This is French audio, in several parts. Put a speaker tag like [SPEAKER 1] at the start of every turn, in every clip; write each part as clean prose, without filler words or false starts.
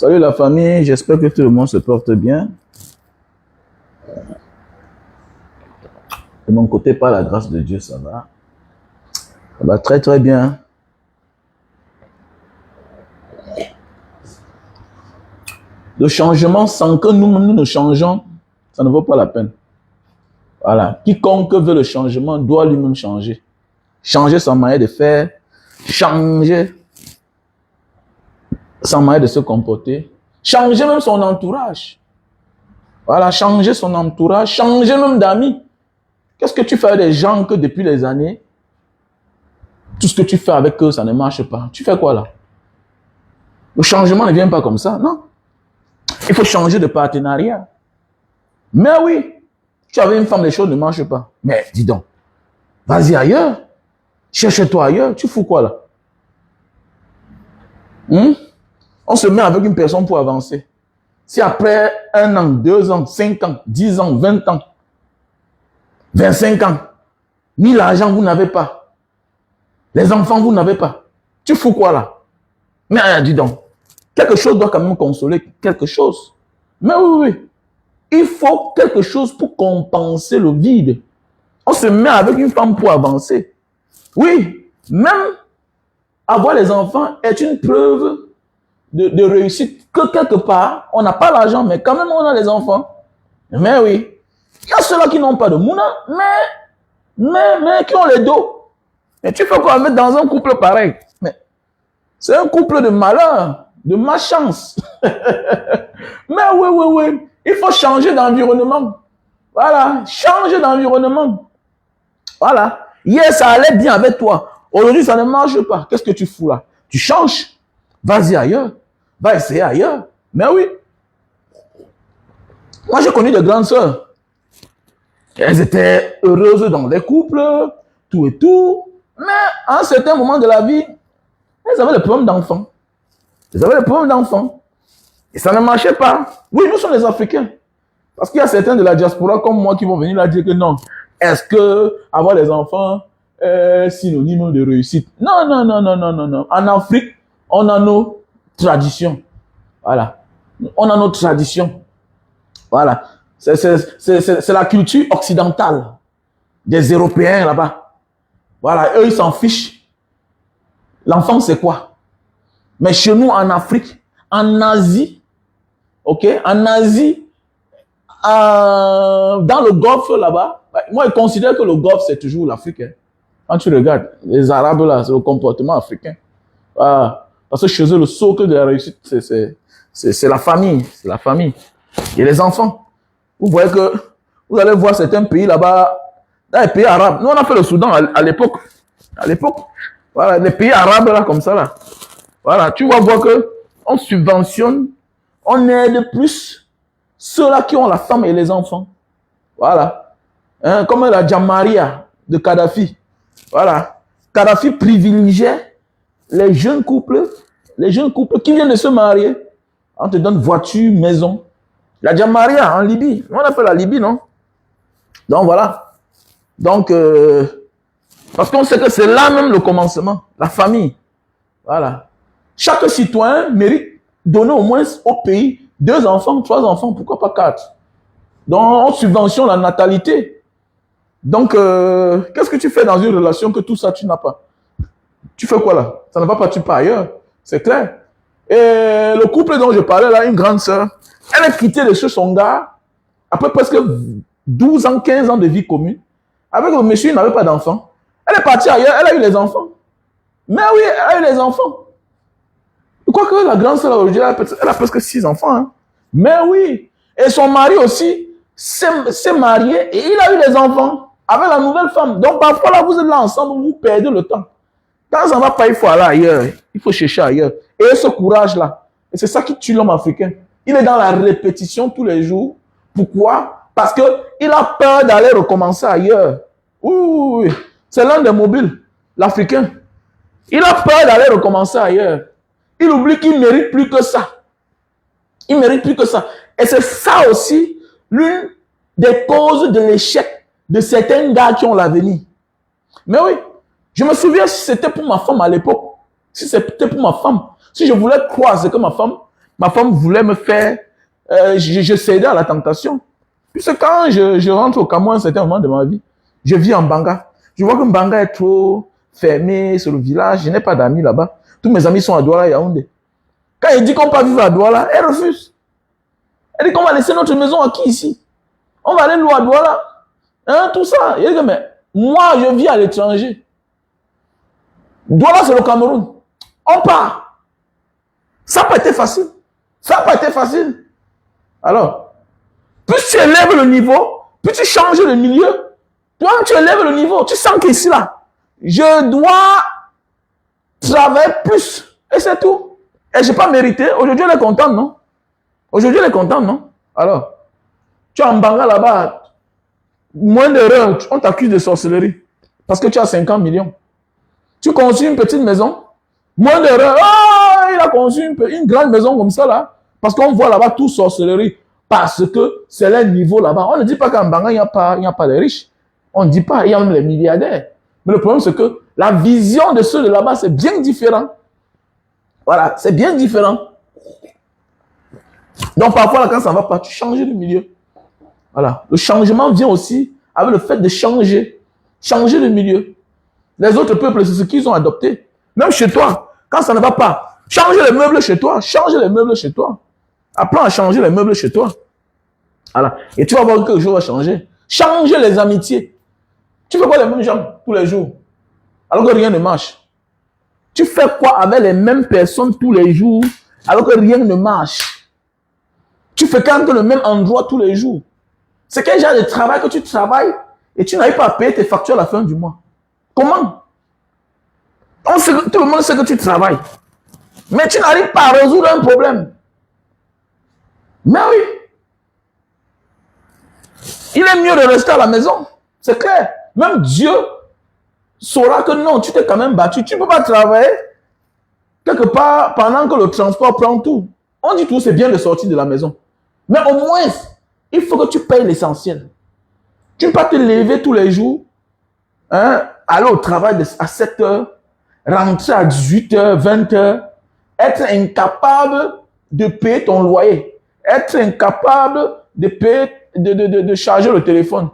[SPEAKER 1] Salut la famille, j'espère que tout le monde se porte bien. De mon côté, par la grâce de Dieu, ça va. Ça va très très bien. Le changement sans que nous ne changeons, ça ne vaut pas la peine. Voilà. Quiconque veut le changement doit lui-même changer. Changer sa manière de faire, changer sa manière de se comporter, changer même son entourage. Voilà, changer son entourage, changer même d'amis. Qu'est-ce que tu fais avec des gens que depuis les années, tout ce que tu fais avec eux, ça ne marche pas? Tu fais quoi là? Le changement ne vient pas comme ça, non. Il faut changer de partenariat. Mais oui, tu avais une femme, les choses ne marchent pas. Mais dis donc, vas-y ailleurs. Cherche-toi ailleurs. Tu fous quoi là? On se met avec une personne pour avancer. Si après 1 an, 2 ans, 5 ans, 10 ans, 20 ans, 25 ans, ni l'argent vous n'avez pas, les enfants vous n'avez pas, tu fous quoi là? Mais dis donc, quelque chose doit quand même consoler quelque chose. Mais oui, il faut quelque chose pour compenser le vide. On se met avec une femme pour avancer. Oui, même avoir les enfants est une preuve de réussite. Que quelque part, on n'a pas l'argent, mais quand même on a les enfants. Mais oui, il y a ceux-là qui n'ont pas de mouna, mais qui ont les dos. Et tu fais quoi mettre dans un couple pareil? Mais c'est un couple de malheur, de malchance. Mais oui, il faut changer d'environnement. Voilà, changer d'environnement. Voilà. Hier, ça allait bien avec toi. Aujourd'hui, ça ne marche pas. Qu'est-ce que tu fous là? Tu changes. Vas-y ailleurs. Va essayer ailleurs. Mais oui. Moi, j'ai connu des grandes sœurs. Elles étaient heureuses dans les couples, tout et tout. Mais à un certain moment de la vie, elles avaient des problèmes d'enfants. Elles avaient des problèmes d'enfants. Et ça ne marchait pas. Oui, nous sommes les Africains. Parce qu'il y a certains de la diaspora comme moi qui vont venir là dire que non. Est-ce que avoir des enfants est synonyme de réussite? Non. En Afrique, on a nos traditions. Voilà. On a nos traditions. Voilà. C'est la culture occidentale des Européens là-bas. Voilà. Eux, ils s'en fichent. L'enfant, c'est quoi? Mais chez nous, en Afrique, en Asie, ok? En Asie, dans le Golfe là-bas, moi, je considère que le Golfe, c'est toujours l'Afrique. Hein. Quand tu regardes, les Arabes là, c'est le comportement africain. Voilà. Parce que chez eux, le socle de la réussite, c'est la famille. C'est la famille. Et les enfants. Vous voyez que, vous allez voir certains pays là-bas, dans les pays arabes. Nous, on a fait le Soudan à l'époque. À l'époque. Voilà, les pays arabes là, comme ça là. Voilà, tu vas voir que on subventionne, on aide plus ceux-là qui ont la femme et les enfants. Voilà. Hein, comme la Jamaria de Kadhafi. Voilà. Kadhafi privilégiait les jeunes couples qui viennent de se marier. On te donne voiture, maison. La Jamaria en Libye. On appelle la Libye, non? Donc voilà. Donc, parce qu'on sait que c'est là même le commencement. La famille. Voilà. Chaque citoyen mérite donner au moins au pays 2 enfants, 3 enfants, pourquoi pas 4. Donc, on subventionne la natalité. Donc, qu'est-ce que tu fais dans une relation que tout ça, tu n'as pas? Tu fais quoi là? Ça ne va pas, tu pars ailleurs. C'est clair. Et le couple dont je parlais là, une grande sœur, elle a quitté de chez son gars, après presque 12 ans, 15 ans de vie commune. Avec le monsieur, il n'avait pas d'enfants. Elle est partie ailleurs, elle a eu les enfants. Mais oui, elle a eu les enfants. Je crois que la grande sœur aujourd'hui, elle a presque 6 enfants. Hein. Mais oui. Et son mari aussi s'est marié et il a eu des enfants avec la nouvelle femme. Donc parfois là, vous êtes là ensemble, vous perdez le temps. Quand ça ne va pas, il faut aller ailleurs. Il faut chercher ailleurs. Et ce courage-là, et c'est ça qui tue l'homme africain. Il est dans la répétition tous les jours. Pourquoi? Parce qu'il a peur d'aller recommencer ailleurs. Oui. C'est l'un des mobiles, l'Africain. Il a peur d'aller recommencer ailleurs. Il oublie qu'il ne mérite plus que ça. Il ne mérite plus que ça. Et c'est ça aussi l'une des causes de l'échec de certains gars qui ont l'avenir. Mais oui, je me souviens si c'était pour ma femme à l'époque, si c'était pour ma femme, si je voulais croire ce que ma femme, Ma femme voulait me faire... je cédais à la tentation. Puisque quand je rentre au Cameroun à un certain moment de ma vie, je vis en Banga. Je vois que Banga est trop fermé sur le village. Je n'ai pas d'amis là-bas. Tous mes amis sont à Douala et Yaoundé. Quand il dit qu'on peut vivre à Douala, elle refuse. Elle dit qu'on va laisser notre maison à qui ici? On va aller louer à Douala. Hein, tout ça. Il dit, mais moi, je vis à l'étranger. Douala, c'est le Cameroun. On part. Ça n'a pas été facile. Ça n'a pas été facile. Alors, plus tu élèves le niveau, plus tu changes le milieu, toi, tu élèves le niveau. Tu sens qu'ici, là, je dois travailler plus. Et c'est tout. Et je n'ai pas mérité. Aujourd'hui, elle est contente, non? Aujourd'hui, elle est contente, non? Alors, tu es en Banga là-bas, moins d'erreur, on t'accuse de sorcellerie. Parce que tu as 50 millions. Tu construis une petite maison, moins d'erreur. Oh, il a construit une grande maison comme ça, là. Parce qu'on voit là-bas tout sorcellerie. Parce que c'est le niveau là-bas. On ne dit pas qu'en Banga, il n'y a pas de riches. On ne dit pas, il y a même les milliardaires. Mais le problème, c'est que la vision de ceux de là-bas, c'est bien différent. Voilà, c'est bien différent. Donc, parfois, là, quand ça ne va pas, tu changes de milieu. Voilà. Le changement vient aussi avec le fait de changer. Changer de milieu. Les autres peuples, c'est ce qu'ils ont adopté. Même chez toi, quand ça ne va pas, change les meubles chez toi. Change les meubles chez toi. Apprends à changer les meubles chez toi. Voilà. Et tu vas voir que quelque chose va changer. Changer les amitiés. Tu fais quoi les mêmes gens tous les jours? Alors que rien ne marche. Tu fais quoi avec les mêmes personnes tous les jours alors que rien ne marche? Tu fréquentes le même endroit tous les jours. C'est quel genre de travail que tu travailles et tu n'arrives pas à payer tes factures à la fin du mois? Comment? Tout le monde sait que tu travailles. Mais tu n'arrives pas à résoudre un problème. Mais oui. Il est mieux de rester à la maison. C'est clair. Même Dieu saura que non, tu t'es quand même battu. Tu ne peux pas travailler quelque part pendant que le transport prend tout. On dit tout, c'est bien de sortir de la maison. Mais au moins, il faut que tu payes l'essentiel. Tu ne peux pas te lever tous les jours, hein, aller au travail à 7 heures, rentrer à 18 heures, 20 heures, être incapable de payer ton loyer, être incapable de payer, de charger le téléphone,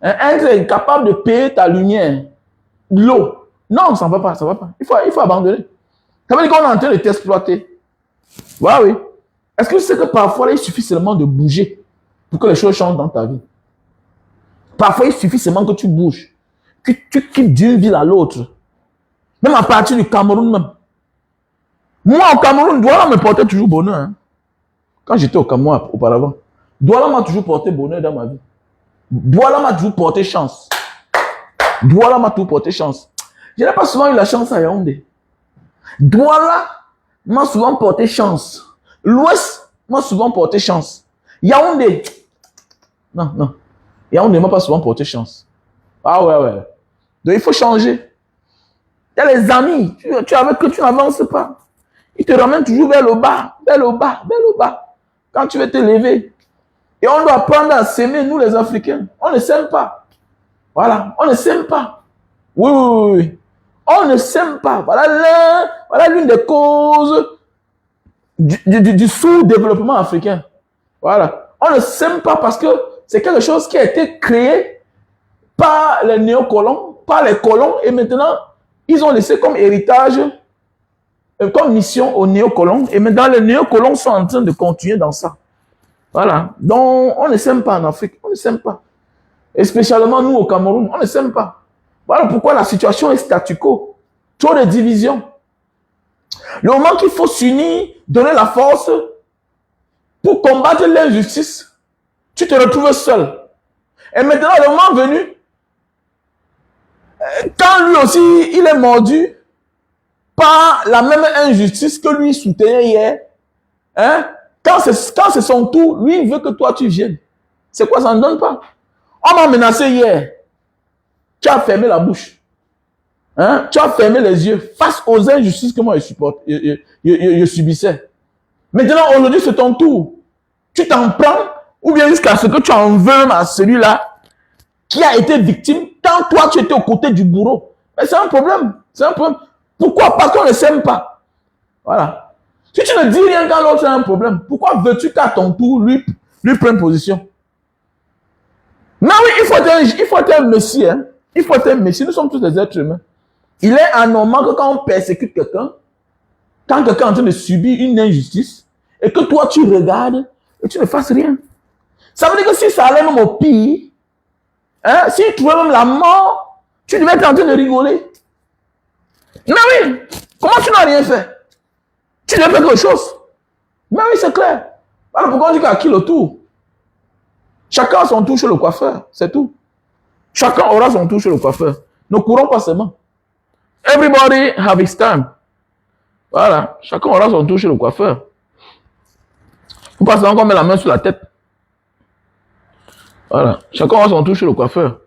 [SPEAKER 1] hein, être incapable de payer ta lumière, l'eau. Non, ça ne va pas, ça ne va pas. Il faut abandonner. Ça veut dire qu'on est en train de t'exploiter. Ouais, oui. Est-ce que tu sais que parfois, il suffit seulement de bouger pour que les choses changent dans ta vie? Parfois, il suffit seulement que tu bouges. Que tu quittes d'une ville à l'autre. Même à partir du Cameroun même. Moi, au Cameroun, Douala me portait toujours bonheur. Hein. Quand j'étais au Cameroun auparavant, Douala m'a toujours porté bonheur dans ma vie. Douala m'a toujours porté chance. Douala m'a toujours porté chance. Je n'ai pas souvent eu la chance à Yaoundé. Douala m'a souvent porté chance. L'Ouest m'a souvent porté chance. Yaoundé, non, non. Yaoundé m'a pas souvent porté chance. Ah ouais, ouais. Donc il faut changer. Il y a les amis, tu avec que tu n'avances pas. Ils te ramènent toujours vers le bas, vers le bas, vers le bas. Quand tu veux te lever. Et on doit apprendre à s'aimer, nous les Africains. On ne s'aime pas. Voilà, on ne s'aime pas. Oui, oui, oui, oui. On ne s'aime pas. Voilà l'une des causes du sous-développement africain. Voilà. On ne s'aime pas parce que c'est quelque chose qui a été créé par les néocolons, par les colons, et maintenant, ils ont laissé comme héritage, comme mission aux néocolons, et maintenant les néocolons sont en train de continuer dans ça. Voilà. Donc, on ne s'aime pas en Afrique, on ne s'aime pas. Et spécialement nous au Cameroun, on ne s'aime pas. Voilà pourquoi la situation est statu quo. Trop de divisions. Le moment qu'il faut s'unir, donner la force pour combattre l'injustice, tu te retrouves seul. Et maintenant, le moment venu, quand lui aussi, il est mordu par la même injustice que lui soutenait hier, hein? Quand c'est son tour, lui, il veut que toi, tu viennes. C'est quoi, ça ne donne pas? On m'a menacé hier. Tu as fermé la bouche. Hein? Tu as fermé les yeux face aux injustices que moi, je subissais. Maintenant, aujourd'hui, c'est ton tour. Tu t'en prends, ou bien jusqu'à ce que tu en veux à celui-là qui a été victime quand toi, tu étais aux côtés du bourreau. Mais c'est un problème. C'est un problème. Pourquoi? Parce qu'on ne s'aime pas. Voilà. Si tu ne dis rien quand l'autre a un problème, pourquoi veux-tu qu'à ton tour, lui prenne position? Non, oui, il faut être un messie. Hein. Il faut être un messie. Nous sommes tous des êtres humains. Il est anormal que quand on persécute quelqu'un, quand quelqu'un est en train de subir une injustice, et que toi tu regardes et tu ne fasses rien. Ça veut dire que si ça allait même au pire, hein, si tu trouvais même la mort, tu devais être en train de rigoler. Mais oui, comment tu n'as rien fait? Tu devais faire quelque chose. Mais oui, c'est clair. Alors pourquoi on dit qu'à qui le tour? Chacun a son tour chez le coiffeur, c'est tout. Chacun aura son tour chez le coiffeur. Ne courons pas seulement. Everybody have his time. Voilà, chacun aura son tour chez le coiffeur. Faut pas seulement qu'on met la main sur la tête. Voilà, chacun aura son tour chez le coiffeur.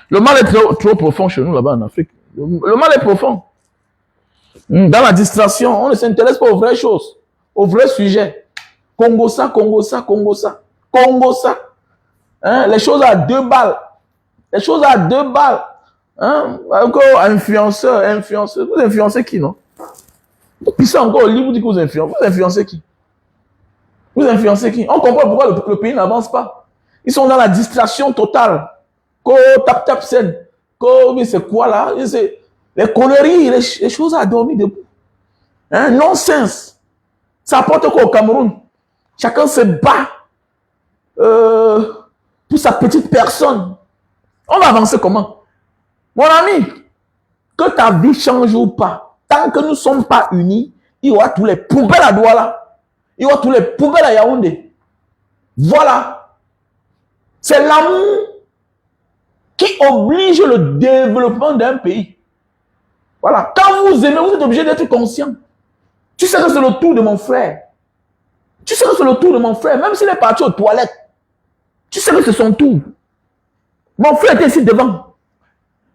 [SPEAKER 1] Le mal est trop profond chez nous là-bas en Afrique. Le mal est profond. Dans la distraction, on ne s'intéresse pas aux vraies choses, aux vrais sujets. Congo ça, Congo ça, Congo ça, Congo ça. Hein? Les choses à 2 balles. Les choses à 2 balles. Hein? Encore influenceur. Vous influencez qui, non? Vous pissez encore au lit, vous dites que vous influencez. Vous influencez qui? Vous influencez qui? On comprend pourquoi le pays n'avance pas. Ils sont dans la distraction totale. Tap scène. C'est quoi là? Les conneries, les choses à dormir debout. Hein? Non-sens. Ça apporte quoi au Cameroun? Chacun se bat pour sa petite personne. On va avancer comment? Mon ami, que ta vie change ou pas, tant que nous ne sommes pas unis, il y aura tous les poubelles à Douala. Il y aura tous les poubelles à Yaoundé. Voilà. C'est l'amour qui oblige le développement d'un pays. Voilà. Quand vous aimez, vous êtes obligé d'être conscient. Tu sais que c'est le tour de mon frère. Tu sais que c'est le tour de mon frère. Même s'il est parti aux toilettes, tu sais que c'est son tour. Mon frère était ici devant.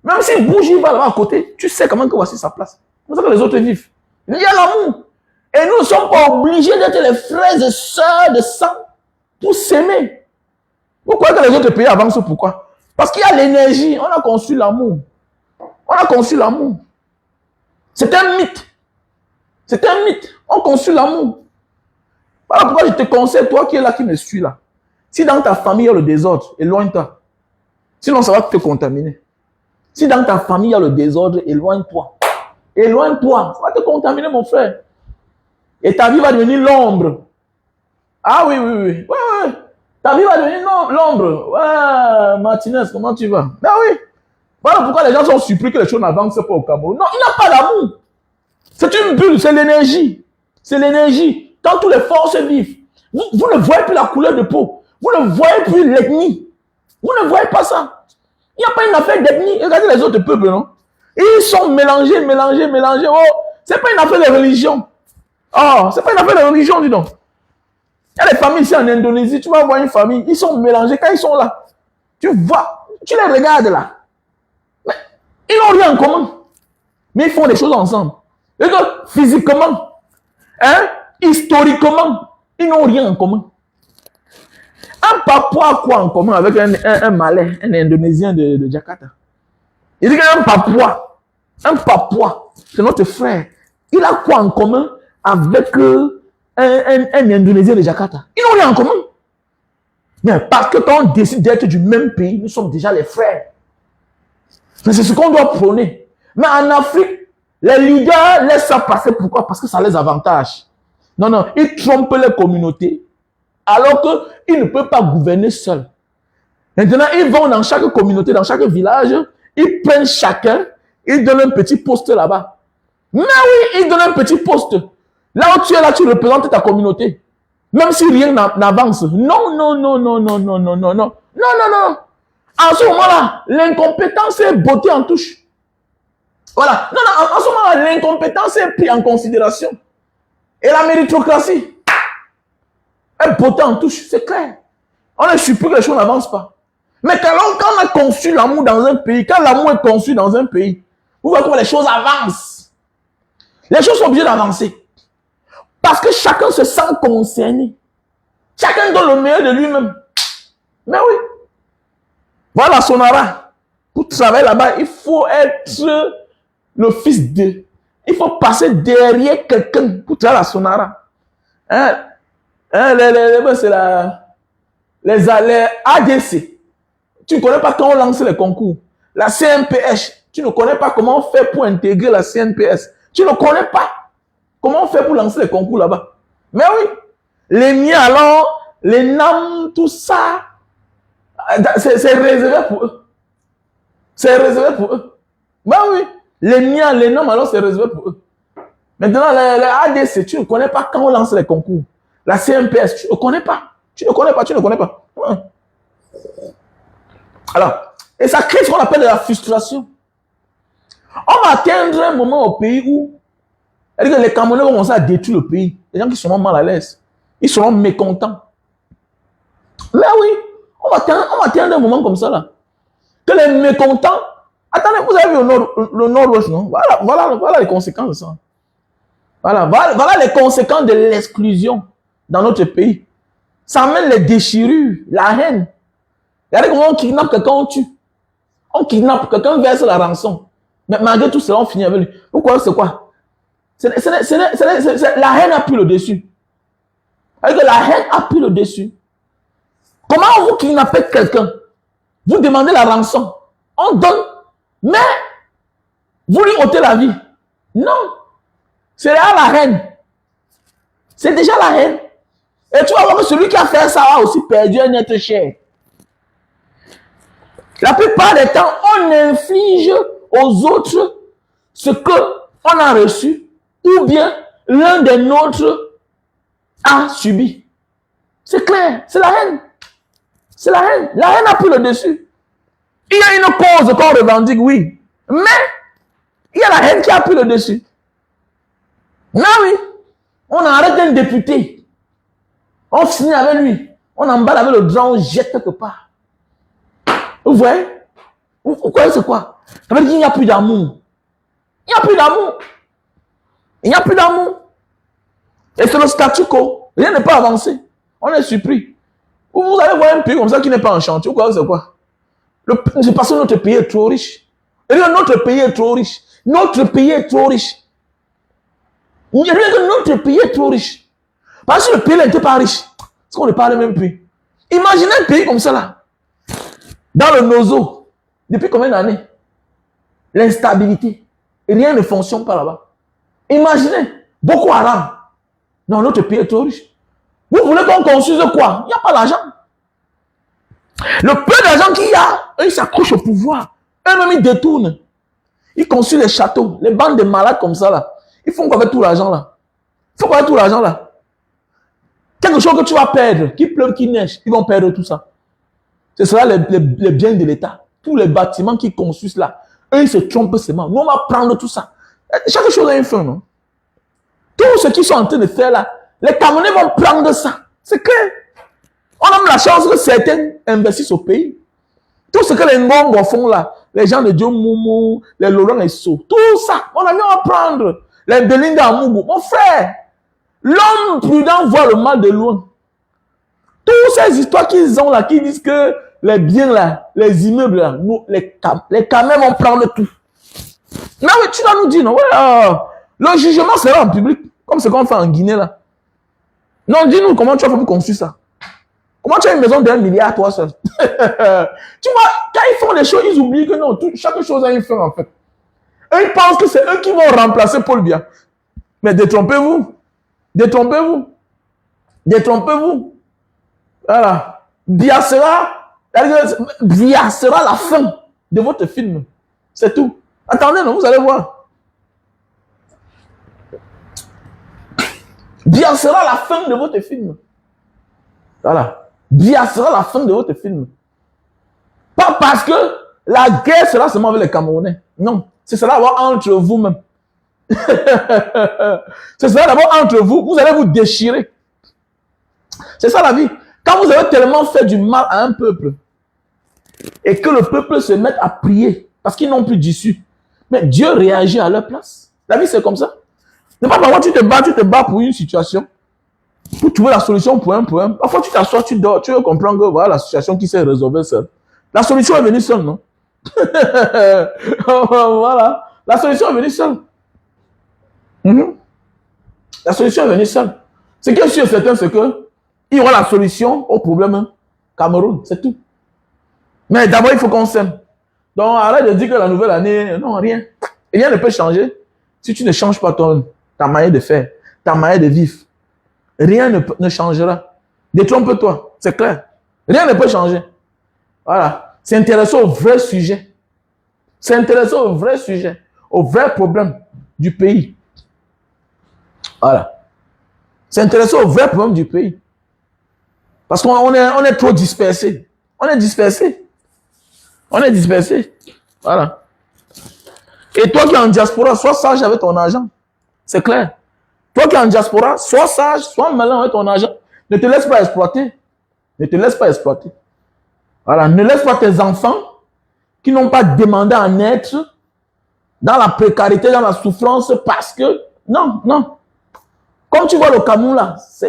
[SPEAKER 1] Même s'il bouge, il va là-bas à côté. Tu sais comment que voici sa place. C'est ça que les autres vivent. Il y a l'amour. Et nous ne sommes pas obligés d'être les frères et sœurs de sang pour s'aimer. Vous croyez que les autres pays avancent pourquoi? Parce qu'il y a l'énergie. On a conçu l'amour. On a conçu l'amour. C'est un mythe. C'est un mythe. On conçut l'amour. Voilà pourquoi je te conseille, toi qui es là, qui me suis là. Si dans ta famille il y a le désordre, éloigne-toi. Sinon, ça va te contaminer. Si dans ta famille il y a le désordre, éloigne-toi. Éloigne-toi. Ça va te contaminer, mon frère. Et ta vie va devenir l'ombre. Ah oui. Ouais. Ta vie va devenir l'ombre. Ouais, Martinez, comment tu vas? Ben oui. Voilà pourquoi les gens sont surpris que les choses n'avancent pas au Cameroun. Non, il n'y a pas d'amour. C'est une bulle, c'est l'énergie. C'est l'énergie. Quand toutes les forces vivent, vous ne voyez plus la couleur de peau. Vous ne voyez plus l'ethnie. Vous ne voyez pas ça. Il n'y a pas une affaire d'ethnie. Regardez les autres peuples, non? Ils sont mélangés. Oh, c'est pas une affaire de religion. Oh, c'est pas une affaire de religion, dis donc. Il y a des familles ici en Indonésie, tu vas voir une famille, ils sont mélangés. Quand ils sont là, tu vois, tu les regardes là. Mais ils n'ont rien en commun. Mais ils font des choses ensemble. Et que physiquement, hein, historiquement, ils n'ont rien en commun. Un Papouas a quoi en commun avec un Malais, un Indonésien de Jakarta? Il dit qu'un Papouas, c'est notre frère. Il a quoi en commun avec un Indonésien de Jakarta? Ils n'ont rien en commun. Mais parce que quand on décide d'être du même pays, nous sommes déjà les frères. Mais c'est ce qu'on doit prôner. Mais en Afrique, les leaders laissent ça passer. Pourquoi? Parce que ça les avantage. Non, ils trompent les communautés. Alors qu'ils ne peuvent pas gouverner seuls. Maintenant, ils vont dans chaque communauté, dans chaque village, ils prennent chacun, ils donnent un petit poste là-bas. Mais oui, ils donnent un petit poste. Là où tu es là, tu représentes ta communauté. Même si rien n'avance. Non. En ce moment-là, l'incompétence est bottée en touche. Voilà. En ce moment-là, l'incompétence est prise en considération. Et la méritocratie est bottée en touche, c'est clair. On est surpris que les choses n'avancent pas. Mais quand on a conçu l'amour dans un pays, quand l'amour est conçu dans un pays, vous voyez comment les choses avancent. Les choses sont obligées d'avancer. Parce que chacun se sent concerné. Chacun donne le meilleur de lui-même. Mais oui. Voilà Sonara. Pour travailler là-bas, il faut être le fils de. Il faut passer derrière quelqu'un pour travailler à Sonara. Hein, c'est les ADC. Tu ne connais pas quand on lance les concours. La CNPS, tu ne connais pas comment on fait pour intégrer la CNPS. Tu ne connais pas comment on fait pour lancer les concours là-bas. Mais oui, les miens alors, les NAM, tout ça, c'est réservé pour eux. C'est réservé pour eux. Ben oui, les miens, les NAM alors, c'est réservé pour eux. Maintenant, les ADC, tu ne connais pas quand on lance les concours. La CNPS, tu ne connais pas. Tu ne connais pas, tu ne connais pas. Alors, et ça crée ce qu'on appelle de la frustration. On va atteindre un moment au pays où les Camerounais vont commencer à détruire le pays. Les gens qui seront mal à l'aise. Ils seront mécontents. Mais oui, on va atteindre un moment comme ça là. Que les mécontents. Attendez, vous avez vu le Nord-Ouest, non? Voilà les conséquences de ça. Voilà les conséquences de l'exclusion dans notre pays. Ça amène les déchirures, la haine. Regardez comment on kidnappe quelqu'un, on tue. On kidnappe quelqu'un, verse la rançon. Mais malgré tout cela, on finit avec lui. Pourquoi c'est quoi? La haine a pris le dessus. La haine a pris le dessus. Comment vous kidnappez quelqu'un? Vous demandez la rançon. On donne. Mais vous lui ôtez la vie. Non. C'est là la haine. C'est déjà la haine. Et tu vas voir que celui qui a fait ça a aussi perdu un être cher. La plupart des temps, on inflige aux autres ce qu'on a reçu ou bien l'un des nôtres a subi. C'est clair, c'est la haine. C'est la haine. La haine a pris le dessus. Il y a une cause qu'on revendique, oui. Mais il y a la haine qui a pris le dessus. Non, oui. On arrête un député. On signe avec lui. On emballe avec le drap, on jette quelque part. Vous voyez? Vous croyez c'est quoi? Ça veut dire qu'il n'y a plus d'amour. Il n'y a plus d'amour. Il n'y a plus d'amour. Et c'est le statu quo. Rien n'est pas avancé. On est surpris. Vous allez voir un pays comme ça qui n'est pas en chantier. Vous croyez c'est quoi? C'est parce que notre pays est trop riche. Et notre pays est trop riche. Notre pays est trop riche. Notre pays est trop riche. Parce que le pays n'était pas riche. Parce qu'on ne parle même plus. Imaginez un pays comme ça là. Dans le nozo. Depuis combien d'années? L'instabilité. Et rien ne fonctionne pas là-bas. Imaginez. Boko Haram. Non, notre pays est trop riche. Vous voulez qu'on construise quoi? Il n'y a pas d'argent. Le peu d'argent qu'il y a, eux, ils s'accrochent au pouvoir. Eux-mêmes, ils détournent. Ils construisent les châteaux, les bandes de malades comme ça là. Ils font quoi avec tout l'argent là? Ils font quoi avec tout l'argent là? Quelque chose que tu vas perdre, qu'il pleuve, qu'il neige, ils vont perdre tout ça. Ce sera les biens de l'État. Tous les bâtiments qu'ils construisent là. Eux, ils se trompent seulement. Nous, on va prendre tout ça. Chaque chose a une fin, non? Tout ce qu'ils sont en train de faire là, les Camerounais vont prendre ça. C'est clair. On a la chance que certains investissent au pays. Tout ce que les Ngongo font là, les gens de Dieu Moumou, les Laurent et So, tout ça, on a mis à prendre. Les Belinda Moumou, mon frère, l'homme prudent voit le mal de loin. Toutes ces histoires qu'ils ont là, qui disent que les biens là, les immeubles là, nous, les Camerounais vont prendre tout. Mais oui, tu dois nous dire, non, ouais, le jugement sera en public, comme ce qu'on fait en Guinée là. Non, dis-nous comment tu as fait pour construire ça. Comment tu as une maison d'1 milliard toi seul? Tu vois, quand ils font les choses, ils oublient que non, chaque chose a une fin en fait. Eux, ils pensent que c'est eux qui vont remplacer Paul Biya. Mais détrompez-vous. Détrompez-vous. Détrompez-vous. Voilà. Biya sera la fin de votre film. C'est tout. Attendez, non, vous allez voir. Biya sera la fin de votre film. Voilà. Biya sera la fin de votre film. Pas parce que la guerre sera seulement avec les Camerounais. Non. Ce sera d'abord entre vous-même. Ce sera d'abord entre vous. Vous allez vous déchirer. C'est ça la vie. Quand vous avez tellement fait du mal à un peuple et que le peuple se mette à prier parce qu'ils n'ont plus d'issue, mais Dieu réagit à leur place. La vie, c'est comme ça. Ne pas parfois tu te bats pour une situation, pour trouver la solution pour un problème. Parfois, tu t'assois, tu dors, tu veux comprendre que voilà la situation qui s'est résolvée seule. La solution est venue seule, non? Voilà. La solution est venue seule. La solution est venue seule. Ce qui est sûr, certain, c'est que il y aura la solution au problème Cameroun, c'est tout. Mais d'abord, il faut qu'on s'aime. Donc, arrête de dire que la nouvelle année, non, rien. Rien ne peut changer si tu ne changes pas ta manière de faire, ta manière de vivre. Rien ne changera. Détrompe-toi, c'est clair. Rien ne peut changer. Voilà. S'intéresser au vrai sujet. S'intéresser au vrai sujet, au vrai problème du pays. Voilà. S'intéresser au vrai problème du pays. Parce qu'on est trop dispersé. On est dispersé. On est dispersé. Voilà. Et toi qui es en diaspora, sois sage avec ton argent. C'est clair. Toi qui es en diaspora, sois sage, sois malin avec ton argent. Ne te laisse pas exploiter. Ne te laisse pas exploiter. Voilà. Ne laisse pas tes enfants qui n'ont pas demandé à naître dans la précarité, dans la souffrance, parce que... Non, non. Comme tu vois le Cameroun là, ça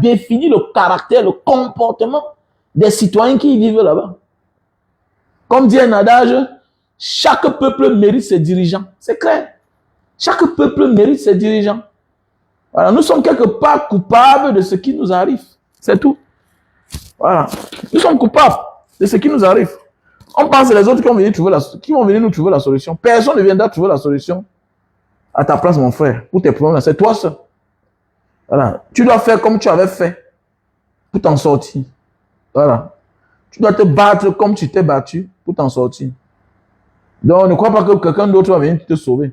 [SPEAKER 1] définit le caractère, le comportement des citoyens qui vivent là-bas. Comme dit un adage, chaque peuple mérite ses dirigeants. C'est clair. Chaque peuple mérite ses dirigeants. Voilà, nous sommes quelque part coupables de ce qui nous arrive. C'est tout. Voilà. Nous sommes coupables de ce qui nous arrive. On pense les autres qui vont venir nous trouver la solution. Personne ne viendra trouver la solution à ta place, mon frère. Pour tes problèmes, c'est toi seul. Voilà. Tu dois faire comme tu avais fait pour t'en sortir. Voilà. Tu dois te battre comme tu t'es battu pour t'en sortir. Donc, ne crois pas que quelqu'un d'autre va venir te sauver.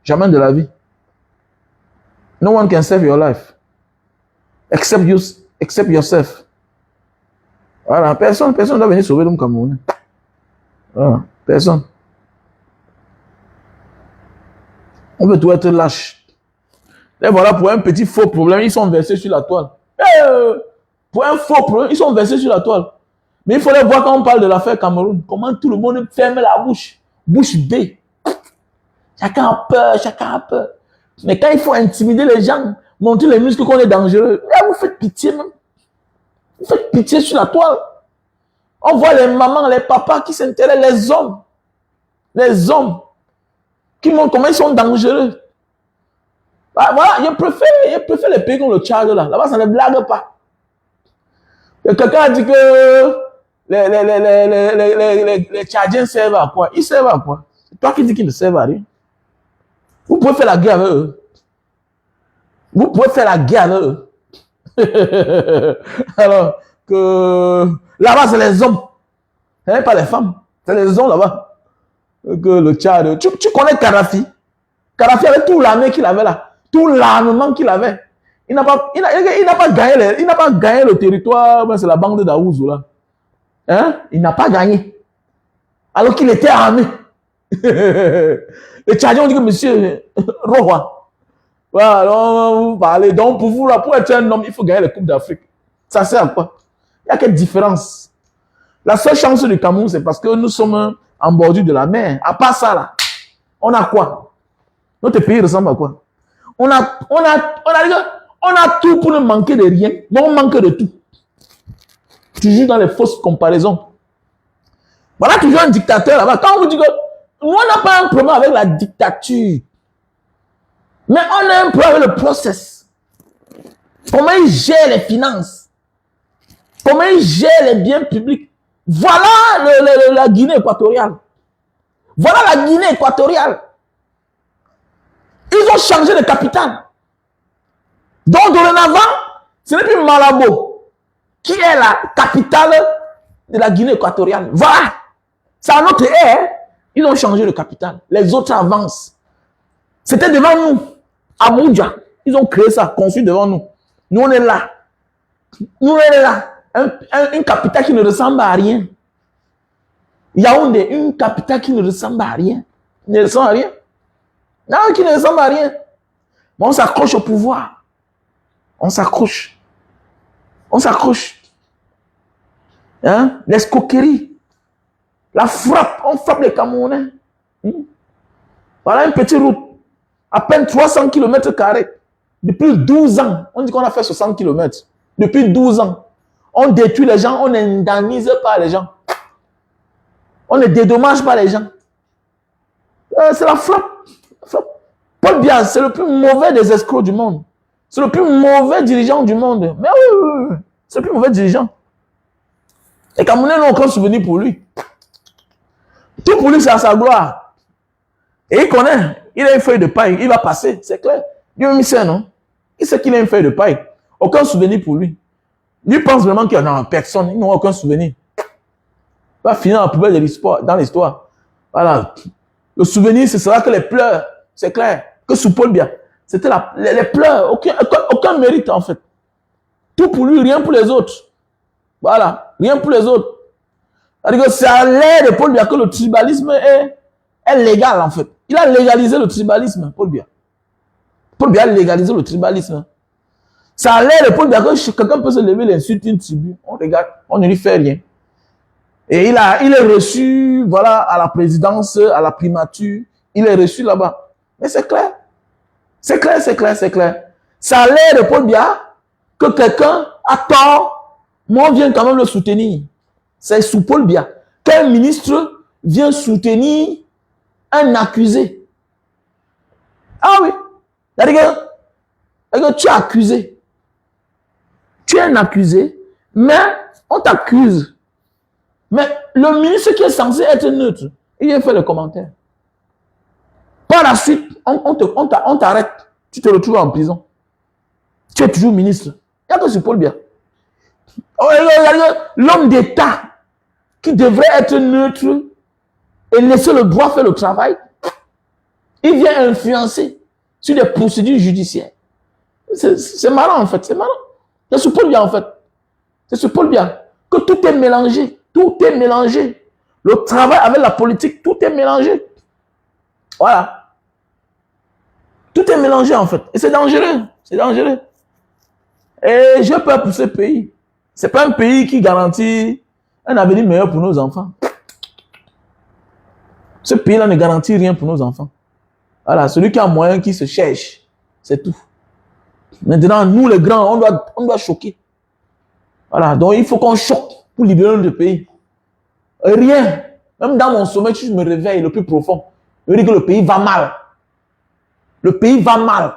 [SPEAKER 1] Jamais de la vie. No one can save your life. Except yourself. Voilà. Personne ne doit venir sauver l'homme camerounais. Voilà. Personne. On veut tout être lâche. Et voilà, pour un petit faux problème, ils sont versés sur la toile. Pour un faux problème, ils sont versés sur la toile. Mais il faudrait voir quand on parle de l'affaire Cameroun, comment tout le monde ferme la bouche. Bouche bée. Chacun a peur, chacun a peur. Mais quand il faut intimider les gens, montrer les muscles qu'on est dangereux, là, vous faites pitié même. Vous faites pitié sur la toile. On voit les mamans, les papas qui s'intéressent, les hommes, qui montrent comment ils sont dangereux. Ah, voilà, je préfère les pays comme le Tchad là. Là-bas, ça ne blague pas. Quelqu'un a dit que les Tchadiens servent à quoi? Ils servent à quoi? C'est toi qui dis qu'ils ne servent à rien. Vous pouvez faire la guerre avec eux. Vous pouvez faire la guerre avec eux. Alors que là-bas, c'est les hommes. Ce n'est pas les femmes. C'est les hommes là-bas. Que le Tchad. Tu connais Kadhafi? Kadhafi avait tout l'armée qu'il avait là. Tout l'armement qu'il avait. Il n'a pas gagné le territoire, c'est la bande d'Aouzou là. Hein? Il n'a pas gagné. Alors qu'il était armé. Les Tchadiens ont dit que monsieur Roi. Voilà, alors vous parlez. Donc pour vous là, pour être un homme, il faut gagner la Coupe d'Afrique. Ça sert à quoi? Il y a quelle différence? La seule chance du Cameroun, c'est parce que nous sommes en bordure de la mer. À part ça là, on a quoi? Notre pays ressemble à quoi? On a tout pour ne manquer de rien, mais on manque de tout. Toujours dans les fausses comparaisons. Voilà toujours un dictateur là-bas. Quand on vous dit que nous, on n'a pas un problème avec la dictature, mais on a un problème avec le process. Comment il gère les finances? Comment il gère les biens publics? Voilà la Guinée équatoriale. Voilà la Guinée équatoriale. Ils ont changé de capitale. Donc, dorénavant, ce n'est plus Malabo qui est la capitale de la Guinée équatoriale. Voilà. C'est à notre ère. Ils ont changé de capitale. Les autres avancent. C'était devant nous. À Moudja. Ils ont créé ça, construit devant nous. Nous, on est là. Nous, on est là. Une capitale qui ne ressemble à rien. Yaoundé, une capitale qui ne ressemble à rien. Ne ressemble à rien. Non, qui ne ressemble à rien. Mais on s'accroche au pouvoir. On s'accroche. On s'accroche. Hein? L'escroquerie. La frappe. On frappe les Camerounais. Voilà une petite route. À peine 300 km². Depuis 12 ans. On dit qu'on a fait 60 km. Depuis 12 ans. On détruit les gens. On n'indemnise pas les gens. On ne dédommage pas les gens. C'est la frappe. Pas Paul Biya, c'est le plus mauvais des escrocs du monde. C'est le plus mauvais dirigeant du monde. Mais oui. C'est le plus mauvais dirigeant. Les Camerounais n'ont aucun souvenir pour lui. Tout pour lui, c'est à sa gloire. Et il connaît. Il a une feuille de paille. Il va passer. C'est clair. Lui-même, il sait, non? Il sait qu'il a une feuille de paille. Aucun souvenir pour lui. Lui pense vraiment qu'il n'y en a personne. Il n'a aucun souvenir. Il va finir dans la poubelle de l'histoire, dans l'histoire. Voilà. Le souvenir, ce sera que les pleurs. C'est clair. Que sous Paul Biya, c'était les pleurs. Aucun mérite, en fait. Tout pour lui, rien pour les autres. Voilà. Rien pour les autres. C'est-à-dire que c'est à l'aide de Paul Biya que le tribalisme est légal, en fait. Il a légalisé le tribalisme, Paul Biya. Paul Biya a légalisé le tribalisme. C'est à l'aide de Paul Biya que quelqu'un peut se lever, l'insulter une tribu. On regarde, on ne lui fait rien. Et il est reçu, voilà, à la présidence, à la primature. Il est reçu là-bas. Mais c'est clair. C'est clair. C'est à l'aide de Paul Biya que quelqu'un a tort. Moi, on vient quand même le soutenir. C'est sous Paul Biya qu'un ministre vient soutenir un accusé. Ah oui. C'est-à-dire que tu es accusé. Tu es un accusé, mais on t'accuse. Mais le ministre qui est censé être neutre, il vient faire le commentaire. Par la suite, on t'arrête. Tu te retrouves en prison. Tu es toujours ministre. Il n'y a que sur Paul Biya. L'homme d'État qui devrait être neutre et laisser le droit faire le travail, il vient influencer sur des procédures judiciaires. C'est marrant en fait, c'est marrant. C'est sur Paul Biya en fait. C'est sur Paul Biya que tout est mélangé. Tout est mélangé. Le travail avec la politique, tout est mélangé. Voilà. Tout est mélangé en fait. Et c'est dangereux. C'est dangereux. Et j'ai peur pour ce pays. C'est pas un pays qui garantit un avenir meilleur pour nos enfants. Ce pays-là ne garantit rien pour nos enfants. Voilà, celui qui a moyen, qui se cherche. C'est tout. Maintenant, nous les grands, on doit choquer. Voilà, donc il faut qu'on choque pour libérer notre pays. Rien. Même dans mon sommeil, si je me réveille le plus profond, je me dis que le pays va mal. Le pays va mal.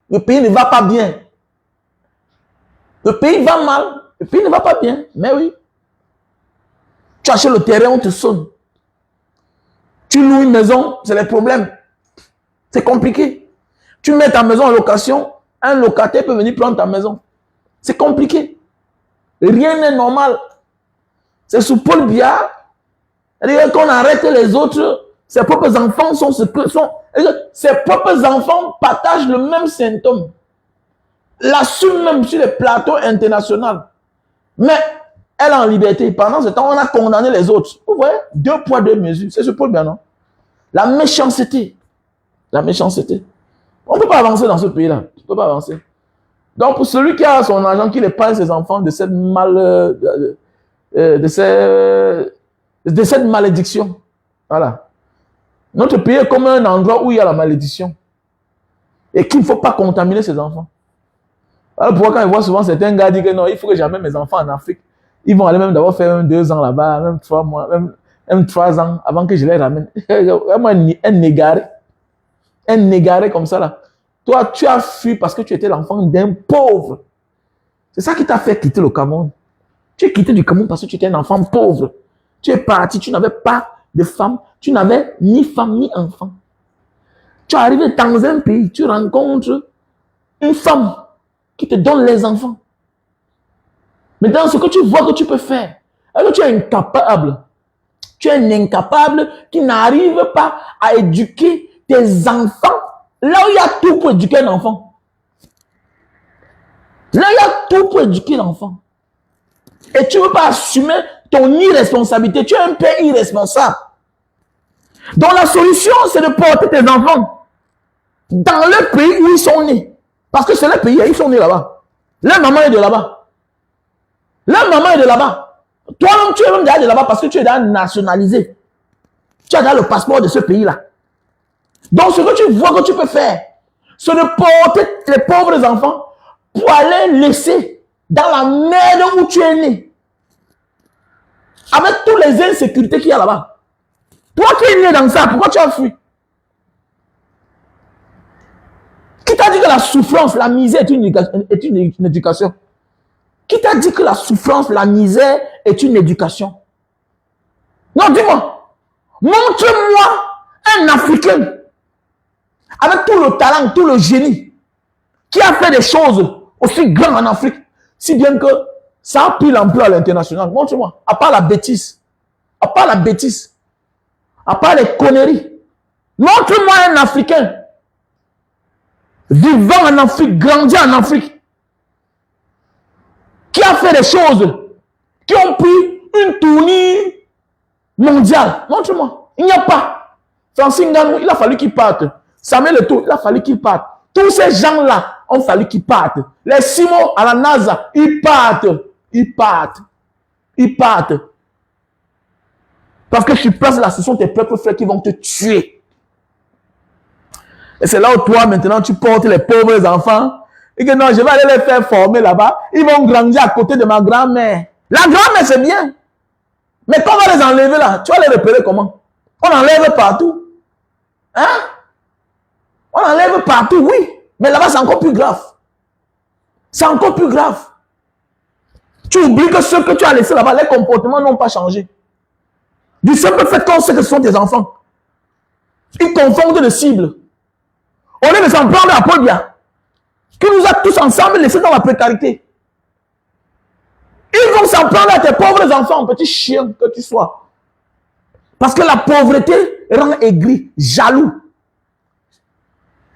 [SPEAKER 1] Le pays ne va pas bien. Le pays va mal. Le pays ne va pas bien. Mais oui. Tu achètes le terrain, on te sonne. Tu loues une maison, c'est les problèmes. C'est compliqué. Tu mets ta maison en location, un locataire peut venir prendre ta maison. C'est compliqué. Rien n'est normal. C'est sous Paul Biya. C'est-à-dire qu'on arrête les autres. Ses propres enfants sont ce que sont. Ses propres enfants partagent le même symptôme. L'assument même sur les plateaux internationaux. Mais elle est en liberté. Pendant ce temps, on a condamné les autres. Vous voyez, 2 poids, 2 mesures. C'est ce Paul Biya, non? La méchanceté. La méchanceté. On ne peut pas avancer dans ce pays-là. On ne peut pas avancer. Donc, pour celui qui a son argent, qui épargne ses enfants de cette malédiction. Voilà. Notre pays est comme un endroit où il y a la malédiction. Et qu'il ne faut pas contaminer ses enfants. Alors pourquoi quand je vois souvent certains gars dire que non, il faut que j'amène mes enfants en Afrique. Ils vont aller même d'abord faire 2 ans là-bas, même 3 mois, même 3 ans avant que je les ramène. Vraiment un négaré comme ça là. Toi, tu as fui parce que tu étais l'enfant d'un pauvre. C'est ça qui t'a fait quitter le Cameroun. Tu es quitté du Cameroun parce que tu étais un enfant pauvre. Tu es parti, tu n'avais pas de femme, tu n'avais ni femme ni enfant. Tu es arrivé dans un pays, tu rencontres une femme qui te donne les enfants. Maintenant, ce que tu vois que tu peux faire, alors tu es incapable. Tu es un incapable qui n'arrive pas à éduquer tes enfants là où il y a tout pour éduquer un enfant. Là où il y a tout pour éduquer l'enfant. Et tu ne veux pas assumer ton irresponsabilité. Tu es un père irresponsable. Donc la solution, c'est de porter tes enfants dans le pays où ils sont nés. Parce que c'est le pays, ils sont nés là-bas. Leur maman est de là-bas. Leur maman est de là-bas. Toi-même, tu es même déjà de là-bas parce que tu es déjà nationalisé. Tu as déjà le passeport de ce pays-là. Donc, ce que tu vois que tu peux faire, c'est de porter les pauvres enfants pour aller laisser dans la merde où tu es né. Avec toutes les insécurités qu'il y a là-bas. Toi qui es né dans ça, pourquoi tu as fui? t'a dit que la souffrance, la misère est une éducation? Qui t'a dit que la souffrance, la misère est une éducation? Non, dis-moi. Montre-moi un Africain avec tout le talent, tout le génie, qui a fait des choses aussi grandes en Afrique, si bien que ça a pris l'ampleur à l'international. Montre-moi. À part la bêtise. À part la bêtise. À part les conneries. Montre-moi un Africain vivant en Afrique, grandi en Afrique, qui a fait des choses qui ont pris une tournure mondiale. Montre-moi. Il n'y a pas. Francis Ngannou, il a fallu qu'il parte. Samuel Eto'o, il a fallu qu'il parte. Tous ces gens-là ont fallu qu'ils partent. Les Simons à la NASA, ils partent. Ils partent. Ils partent. Parce que sur place là, ce sont tes propres frères qui vont te tuer. Et c'est là où toi, maintenant, tu portes les pauvres enfants. Et que non, je vais aller les faire former là-bas. Ils vont grandir à côté de ma grand-mère. La grand-mère, c'est bien. Mais quand on va les enlever là, tu vas les repérer comment? On enlève partout. Hein? On enlève partout, oui. Mais là-bas, c'est encore plus grave. C'est encore plus grave. Tu oublies que ceux que tu as laissés là-bas, les comportements n'ont pas changé. Du simple fait qu'on sait que ce sont tes enfants. Ils confondent de cibles. Au lieu de s'en prendre à Podia, qui nous a tous ensemble laissés dans la précarité. Ils vont s'en prendre à tes pauvres enfants, petit chien que tu sois. Parce que la pauvreté rend aigri, jaloux.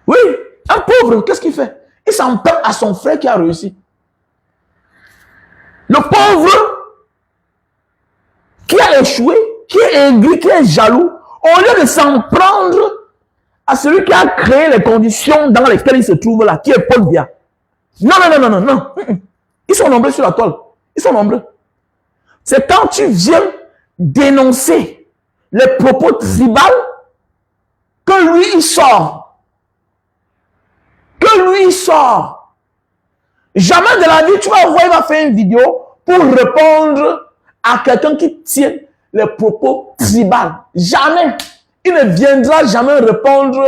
[SPEAKER 1] Oui, un pauvre, qu'est-ce qu'il fait? Il s'en prend à son frère qui a réussi. Le pauvre qui a échoué, qui est aigri, qui est jaloux, au lieu de s'en prendre à celui qui a créé les conditions dans lesquelles il se trouve là, qui est Paul Biya. Non, non, non, non, non, non. Ils sont nombreux sur la toile. Ils sont nombreux. C'est quand tu viens dénoncer les propos tribaux que lui, il sort. Que lui, il sort. Jamais de la vie, tu vas voir, il va faire une vidéo pour répondre à quelqu'un qui tient les propos tribaux. Jamais. Il ne viendra jamais répondre,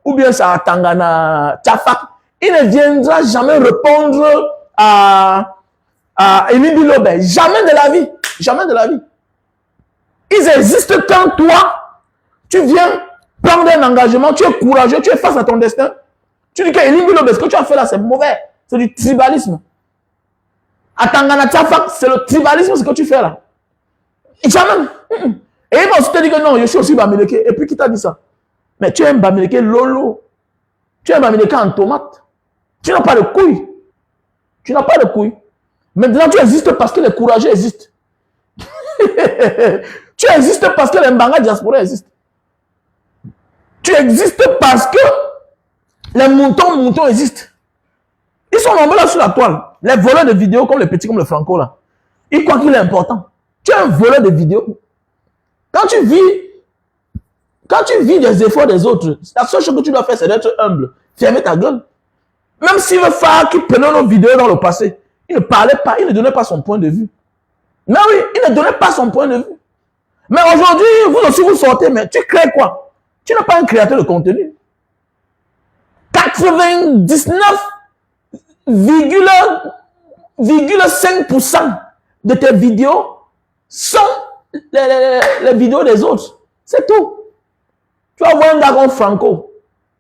[SPEAKER 1] ou bien ça à Tangana, Tchafak. Il ne viendra jamais répondre à Émile Bilobé. Jamais de la vie. Jamais de la vie. Ils existent quand toi, tu viens prendre un engagement, tu es courageux, tu es face à ton destin. Tu dis que Émile Bilobé, ce que tu as fait là, c'est mauvais. C'est du tribalisme. À Tangana, Tchafak, c'est le tribalisme, ce que tu fais là. Jamais. Et ils vont aussi te dire que non, je suis aussi Bamileke. Et puis qui t'a dit ça? Mais tu es un Bamileke lolo. Tu es un Bamileke en tomate. Tu n'as pas de couilles. Tu n'as pas de couilles. Maintenant, tu existes parce que les courageux existent. Tu existes parce que les Mbanga diaspora existent. Tu existes parce que les moutons existent. Ils sont nombreux là sur la toile. Les voleurs de vidéos comme les petits, comme le Franco là. Ils croient qu'il est important. Tu es un voleur de vidéos. Quand tu vis des efforts des autres, la seule chose que tu dois faire, c'est d'être humble. Fermer ta gueule. Même s'il veut faire qui prenait nos vidéos dans le passé, il ne parlait pas, il ne donnait pas son point de vue. Mais oui, il ne donnait pas son point de vue. Mais aujourd'hui, vous aussi vous sortez, mais tu crées quoi? Tu n'es pas un créateur de contenu. 99,5% de tes vidéos sont les vidéos des autres. C'est tout. Tu vas voir un gars comme Franco,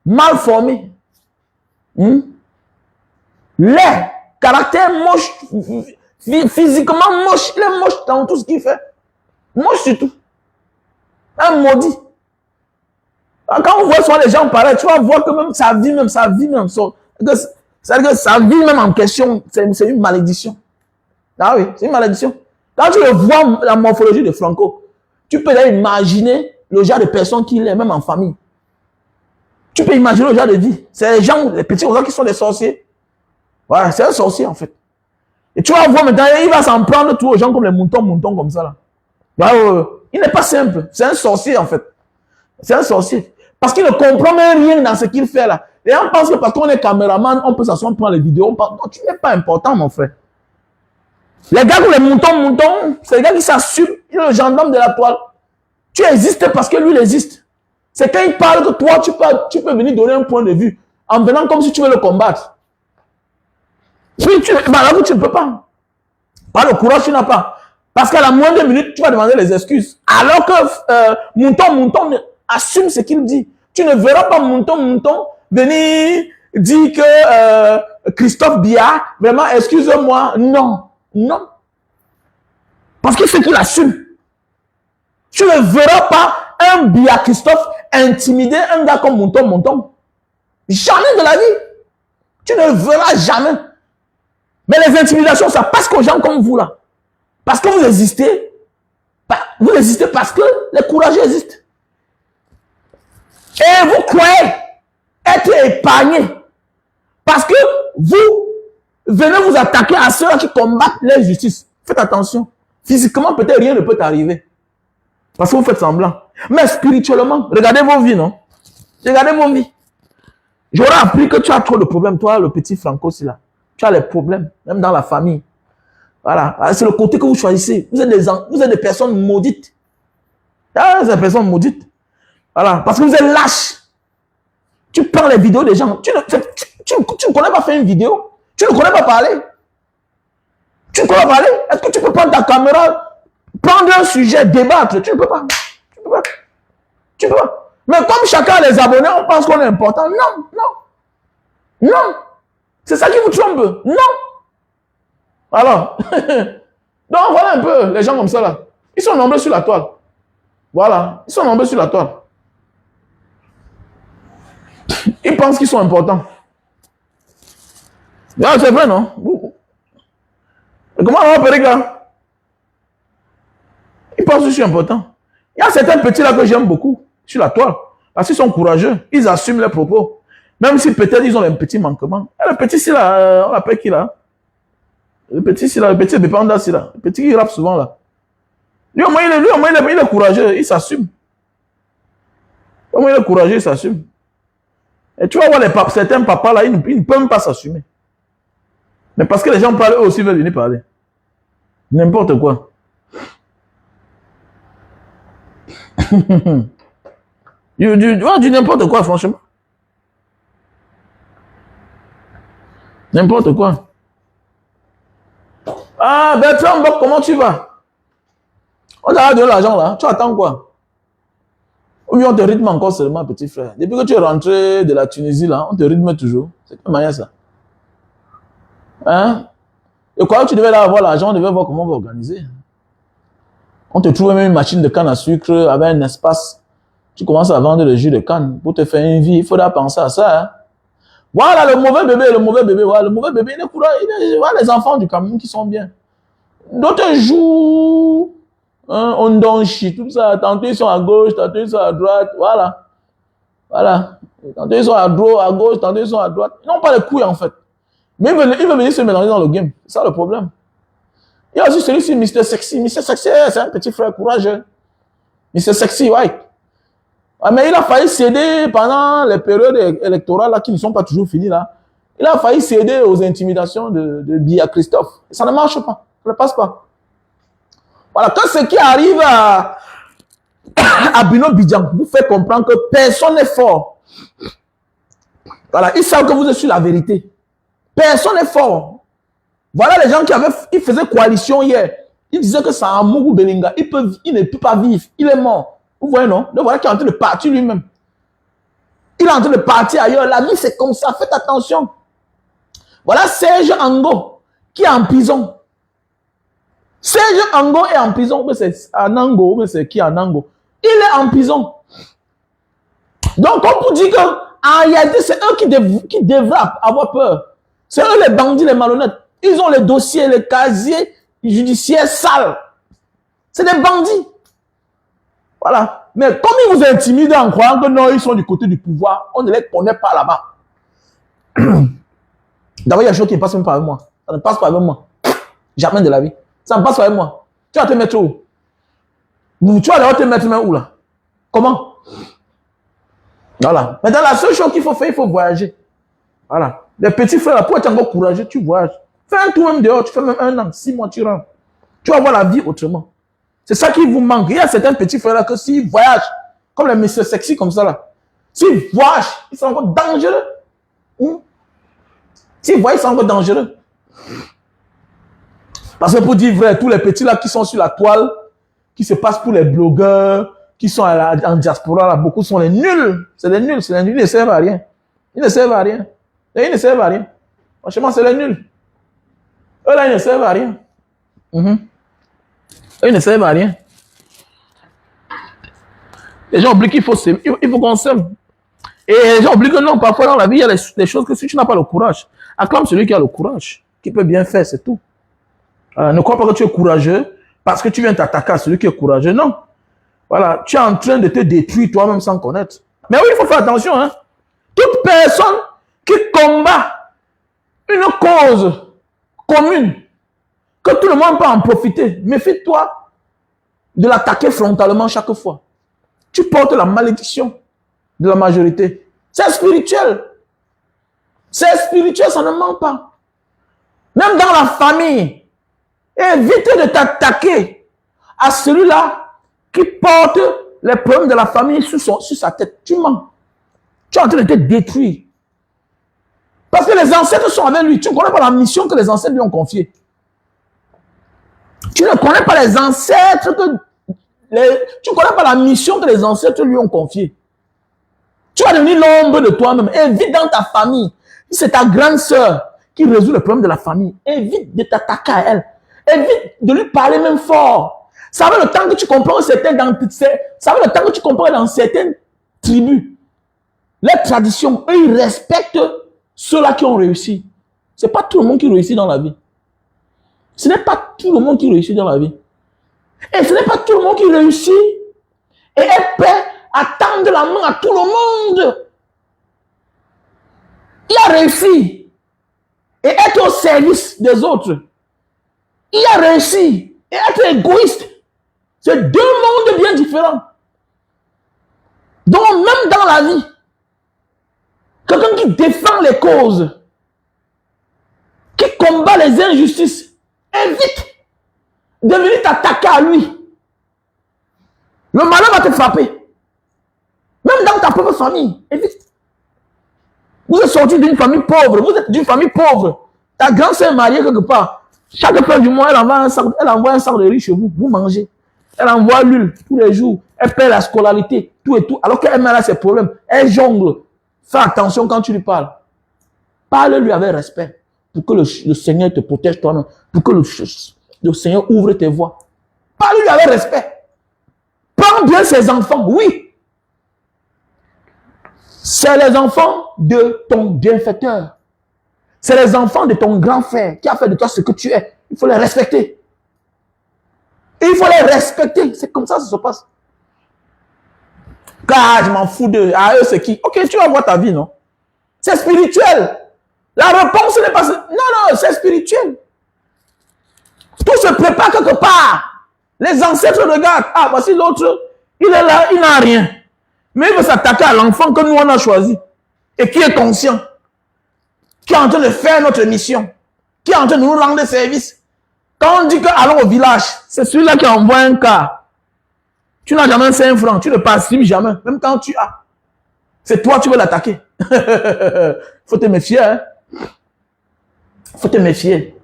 [SPEAKER 1] mal formé. Laid, caractère moche, physiquement moche. Il est moche dans tout ce qu'il fait. Moche surtout. Un maudit. Quand on voit souvent les gens pareils, tu vas voir que même sa vie même, c'est-à-dire que sa vie même en question, c'est une malédiction. Ah oui, c'est une malédiction. Quand tu le vois, la morphologie de Franco, tu peux imaginer le genre de personne qu'il est, même en famille. Tu peux imaginer le genre de vie. C'est les gens, les petits qui sont des sorciers. Voilà, c'est un sorcier en fait. Et tu vas voir maintenant, il va s'en prendre tous aux gens comme les moutons comme ça là. Il n'est pas simple. C'est un sorcier en fait. C'est un sorcier. Parce qu'il ne comprend même rien dans ce qu'il fait là. Et on pense que parce qu'on est caméraman, on peut s'asseoir prendre les vidéos. Non, tu n'es pas important mon frère. Les gars comme les moutons, c'est les gars qui s'assument. Il est le gendarme de la toile. Tu existes parce que lui il existe. C'est quand il parle que toi, tu peux venir donner un point de vue. en venant comme si tu veux le combattre. Puis tu ne peux pas. Pas le courage, tu n'as pas. Parce qu'à la moindre minute, tu vas demander les excuses. Alors que Mouton assume ce qu'il dit. Tu ne verras pas Mouton venir dire que Christophe Biya, vraiment, excuse-moi. Non, non. Parce qu'il faut qu'il assume. Tu ne verras pas un Biya Christophe intimider un gars comme Mouton. Jamais de la vie. Tu ne verras jamais. Mais les intimidations, ça passe aux gens comme vous là. Parce que vous existez. Vous existez parce que les courageux existent. Et vous croyez être épargnés. Parce que vous venez vous attaquer à ceux qui combattent l'injustice. Faites attention. Physiquement, peut-être rien ne peut t'arriver. Parce que vous faites semblant. Mais spirituellement, regardez vos vies, non? Regardez vos vies. J'aurais appris que tu as trop de problèmes. Toi, le petit Franco, c'est là. Tu as les problèmes, même dans la famille. Voilà. C'est le côté que vous choisissez. Vous êtes des personnes maudites. Ah, des personnes maudites. Voilà. Parce que vous êtes lâches. Tu prends les vidéos des gens. Tu ne connais pas faire une vidéo. Tu ne connais pas parler. Tu ne connais pas parler. Est-ce que tu peux prendre ta caméra, prendre un sujet, débattre? Tu ne peux pas. Tu ne peux pas. Tu ne peux pas. Mais comme chacun a les abonnés, on pense qu'on est important. Non, non. Non. C'est ça qui vous trompe. Non. Alors, donc voilà un peu les gens comme ça là. Ils sont nombreux sur la toile. Voilà. Ils sont nombreux sur la toile. Ils pensent qu'ils sont importants. C'est vrai, non? Comment on va faire là? Ils pensent que je suis important. Il y a certains petits là que j'aime beaucoup sur la toile. Parce qu'ils sont courageux. Ils assument leurs propos. Même si peut-être ils ont un petit manquement. Et le petit ici là, on l'appelle qui là? Le petit ici là, le petit Bépanda ici là. Le petit qui rappe souvent là. Lui au moins il est courageux, il s'assume. Au moins il est courageux, il s'assume. Et tu vas voir certains papas là, ils ne peuvent même pas s'assumer. Mais parce que les gens parlent, eux aussi veulent venir parler. N'importe quoi. Tu dis n'importe quoi, franchement. N'importe quoi. Ah, Bertrand, comment tu vas? On t'a donné l'argent là. Tu attends quoi? Ou bien on te rythme encore seulement, petit frère. Depuis que tu es rentré de la Tunisie là, on te rythme toujours. C'est quelle manière ça? Hein? Et quand tu devais là avoir l'argent, on devait voir comment on va organiser. On te trouve même une machine de canne à sucre avec un espace. Tu commences à vendre le jus de canne pour te faire une vie. Il faudra penser à ça. Hein? Voilà le mauvais bébé, voilà, le mauvais bébé, il est courageux. Voilà les enfants du Cameroun qui sont bien. D'autres jouent, hein, on donchit, tout ça. Tantôt ils sont à gauche, tantôt ils sont à droite, voilà. Voilà. Tantôt ils sont à gauche, tantôt ils sont à droite. Ils n'ont pas les couilles en fait. Mais ils veulent venir se mélanger dans le game. C'est ça le problème. Il y a aussi celui-ci, Mr. Sexy. Mr. Sexy, c'est un petit frère courageux. Mr. Sexy, ouais. Ah, mais il a failli céder pendant les périodes électorales là, qui ne sont pas toujours finies là. Il a failli céder aux intimidations de Biya Christophe. Ça ne marche pas. Ça ne passe pas. Voilà. Quand ce qui arrive à Bruno Bidjan vous fait comprendre que personne n'est fort. Voilà. Ils savent que vous êtes sur la vérité. Personne n'est fort. Voilà les gens ils faisaient coalition hier. Ils disaient que Samourou Belinga, il ne peut pas vivre. Il est mort. Vous voyez, non? Donc voilà qu'il est en train de partir lui-même. Il est en train de partir ailleurs. La vie, c'est comme ça. Faites attention. Voilà Serge Ango qui est en prison. Serge Ango est en prison. Mais c'est Anango. Mais c'est qui Anango? Il est en prison. Donc, on vous dit qu'en réalité, c'est eux qui devraient avoir peur. C'est eux les bandits, les malhonnêtes. Ils ont les dossiers, les casiers judiciaires sales. C'est des bandits. Voilà. Mais comme ils vous intimident en croyant que non, ils sont du côté du pouvoir, on ne les connaît pas là-bas. D'abord, il y a des choses qui ne passent même pas avec moi. Ça ne passe pas avec moi. Jamais de la vie. Ça ne passe pas avec moi. Tu vas te mettre où? Tu vas te mettre où là? Comment? Voilà. Maintenant, la seule chose qu'il faut faire, il faut voyager. Voilà. Les petits frères, pour être encore courageux, tu voyages. Fais un tour même dehors, tu fais même 1 an, 6 mois, tu rentres. Tu vas voir la vie autrement. C'est ça qui vous manque. Il y a certains petits frères là que s'ils voyagent, comme les messieurs sexy comme ça là, s'ils voyagent, ils sont encore dangereux. Si vous voyez, c'est encore dangereux. Parce que pour dire vrai, tous les petits là qui sont sur la toile, qui se passent pour les blogueurs, qui sont en diaspora, là, beaucoup sont les nuls. C'est des nuls, ils ne servent à rien. Ils ne servent à rien. Et ils ne servent à rien. Franchement, c'est les nuls. Eux là, ils ne servent à rien. Eux, ils ne servent à rien. Les gens oublient qu'il faut s'aimer, il faut qu'on s'aime. Et les gens oublient que non, parfois dans la vie, il y a des choses que si tu n'as pas le courage, acclame celui qui a le courage, qui peut bien faire, c'est tout. Ne crois pas que tu es courageux parce que tu viens t'attaquer à celui qui est courageux. Non. Voilà, tu es en train de te détruire toi-même sans connaître. Mais oui, il faut faire attention. Hein. Toute personne qui combat une cause commune, que tout le monde peut en profiter, méfie-toi de l'attaquer frontalement chaque fois. Tu portes la malédiction de la majorité. C'est spirituel. C'est spirituel, ça ne ment pas. Même dans la famille, évite de t'attaquer à celui-là qui porte les problèmes de la famille sur sa tête. Tu mens. Tu es en train de te détruire. Parce que les ancêtres sont avec lui. Tu ne connais pas la mission que les ancêtres lui ont confiée. Tu ne connais pas les ancêtres tu ne connais pas la mission que les ancêtres lui ont confiée. Tu vas devenir l'ombre de toi-même. Évite dans ta famille. Si c'est ta grande sœur qui résout le problème de la famille, évite de t'attaquer à elle. Évite de lui parler même fort. Ça va le temps que tu comprends dans certaines tribus, les traditions, eux, ils respectent ceux-là qui ont réussi. Ce n'est pas tout le monde qui réussit dans la vie. Ce n'est pas tout le monde qui réussit dans la vie. Et ce n'est pas tout le monde qui réussit et est prêt à tendre la main à tout le monde. Il a réussi et être au service des autres. Il a réussi et être égoïste. C'est deux mondes bien différents. Donc même dans la vie, quelqu'un qui défend les causes, qui combat les injustices, évite de venir t'attaquer à lui. Le malheur va te frapper. Même dans ta propre famille, évite. Vous êtes sorti d'une famille pauvre, vous êtes d'une famille pauvre. Ta grand-sœur est mariée quelque part. Chaque fin du mois, elle envoie un sac de riz chez vous, vous mangez. Elle envoie l'huile tous les jours. Elle paie la scolarité, tout et tout. Alors qu'elle a ses problèmes, elle jongle. Fais attention quand tu lui parles. Parle-lui avec respect pour que le Seigneur te protège toi-même, pour que le Seigneur ouvre tes voies. Parle-lui avec respect. Prends bien ses enfants, oui. C'est les enfants de ton bienfaiteur. C'est les enfants de ton grand frère qui a fait de toi ce que tu es. Il faut les respecter. Il faut les respecter. C'est comme ça que ça se passe. Car je m'en fous d'eux. Ah, eux, c'est qui? Ok, tu vas voir ta vie, non? C'est spirituel. La réponse n'est pas... Non, non, c'est spirituel. Tout se prépare quelque part. Les ancêtres regardent. Ah, voici l'autre. Il est là, il n'a rien. Mais il veut s'attaquer à l'enfant que nous, on a choisi. Et qui est conscient. Qui est en train de faire notre mission. Qui est en train de nous rendre service. Quand on dit que allons au village, c'est celui-là qui envoie un cas. Tu n'as jamais 5 francs. Tu ne participes jamais. Même quand tu as. C'est toi, tu veux l'attaquer. Faut te méfier. Hein? Faut te méfier.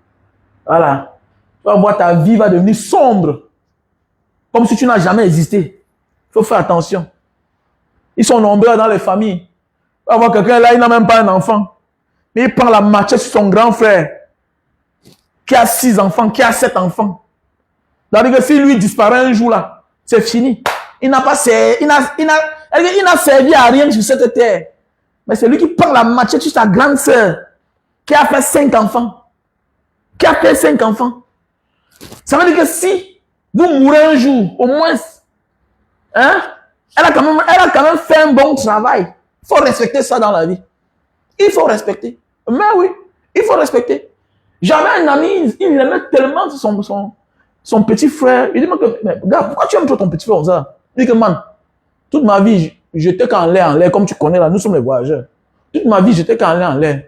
[SPEAKER 1] Voilà. Tu vas voir, ta vie va devenir sombre. Comme si tu n'as jamais existé. Il faut faire attention. Ils sont nombreux dans les familles. Tu vas voir quelqu'un là, il n'a même pas un enfant. Mais il prend la machette sur son grand frère. Qui a 6 enfants, qui a 7 enfants. C'est-à-dire que si lui disparaît un jour là, c'est fini. Il n'a servi à rien sur cette terre. Mais c'est lui qui prend la machette sur sa grande sœur. Qui a fait 5 enfants. Qui a fait 5 enfants. Ça veut dire que si vous mourrez un jour, au moins, hein, elle a quand même fait un bon travail. Il faut respecter ça dans la vie. Il faut respecter. Mais oui, il faut respecter. J'avais un ami, il aimait tellement son petit frère. Il dit, mais gars, pourquoi tu aimes trop ton petit frère comme ça? Il dit que, man, toute ma vie, j'étais qu'en l'air, comme tu connais là, nous sommes les voyageurs. Toute ma vie, j'étais qu'en l'air.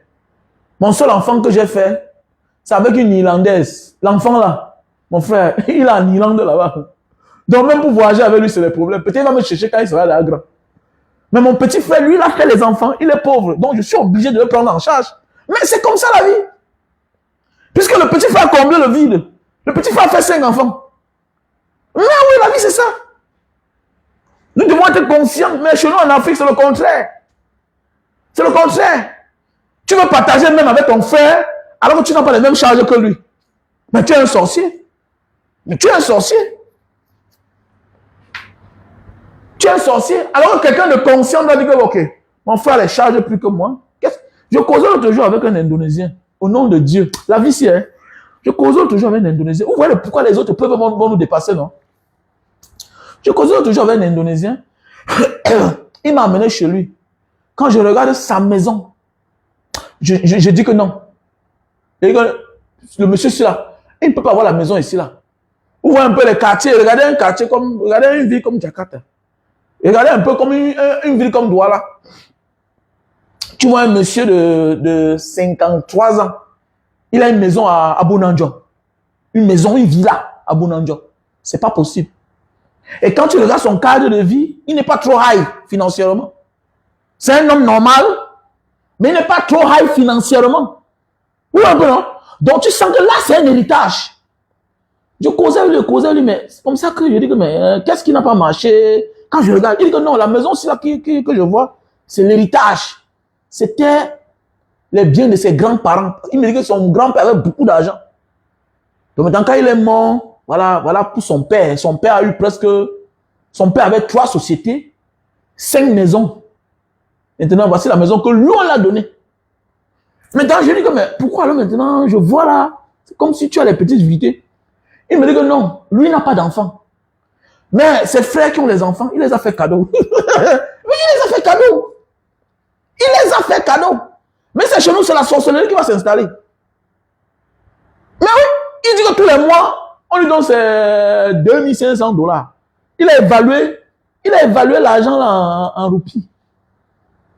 [SPEAKER 1] Mon seul enfant que j'ai fait, c'est avec une Irlandaise. L'enfant là, mon frère, il est en Irlande là-bas. Donc même pour voyager avec lui, c'est le problème. Peut-être qu'il va me chercher quand il sera là grand. Mais mon petit frère, lui, il a fait les enfants, il est pauvre. Donc, je suis obligé de le prendre en charge. Mais c'est comme ça la vie. Puisque le petit frère a comblé le vide. Le petit frère a fait 5 enfants. Mais oui, la vie, c'est ça. Nous devons être conscients. Mais chez nous, en Afrique, c'est le contraire. C'est le contraire. Tu veux partager même avec ton frère, alors que tu n'as pas les mêmes charges que lui. Mais tu es un sorcier. Mais tu es un sorcier. Tu es un sorcier. Alors que quelqu'un de conscient doit dire que, ok, mon frère les charge plus que moi. Je causais l'autre jour avec un Indonésien. Au nom de Dieu. La vie, c'est, hein. Je causais l'autre jour avec un Indonésien. Vous voyez pourquoi les autres peuvent vont nous dépasser, non? Je causais l'autre jour avec un Indonésien. Il m'a amené chez lui. Quand je regarde sa maison, je dis que non. Et le monsieur ici là, il ne peut pas avoir la maison ici là. Vous voyez un peu les quartiers, regardez un quartier comme, regardez une ville comme Jakarta. Regardez un peu comme une ville comme Douala. Tu vois un monsieur de 53 ans. Il a une maison à Bounandjo. Une maison, une villa à Bounandjo. C'est pas possible. Et quand tu regardes son cadre de vie, il n'est pas trop high financièrement. C'est un homme normal, mais il n'est pas trop high financièrement. Oui, un peu, non? Donc tu sens que là, c'est un héritage. Je causais lui, mais c'est comme ça que je dis que, mais qu'est-ce qui n'a pas marché? Quand je regarde, il dit que non, la maison aussi là, que je vois, c'est l'héritage. C'était les biens de ses grands-parents. Il me dit que son grand-père avait beaucoup d'argent. Donc maintenant, quand il est mort, voilà pour son père. Son père a eu presque... Son père avait 3 sociétés, 5 maisons. Maintenant, voici la maison que lui, on l'a donnée. Maintenant, je dis que, mais pourquoi alors maintenant, je vois là, c'est comme si tu as les petites vités. Il me dit que non, lui n'a pas d'enfants. Mais ses frères qui ont les enfants, il les a fait cadeau. Mais il les a fait cadeau. Il les a fait cadeau. Mais c'est chez nous, c'est la sorcellerie qui va s'installer. Mais oui, il dit que tous les mois, on lui donne ses $2500. Il a évalué l'argent en roupies.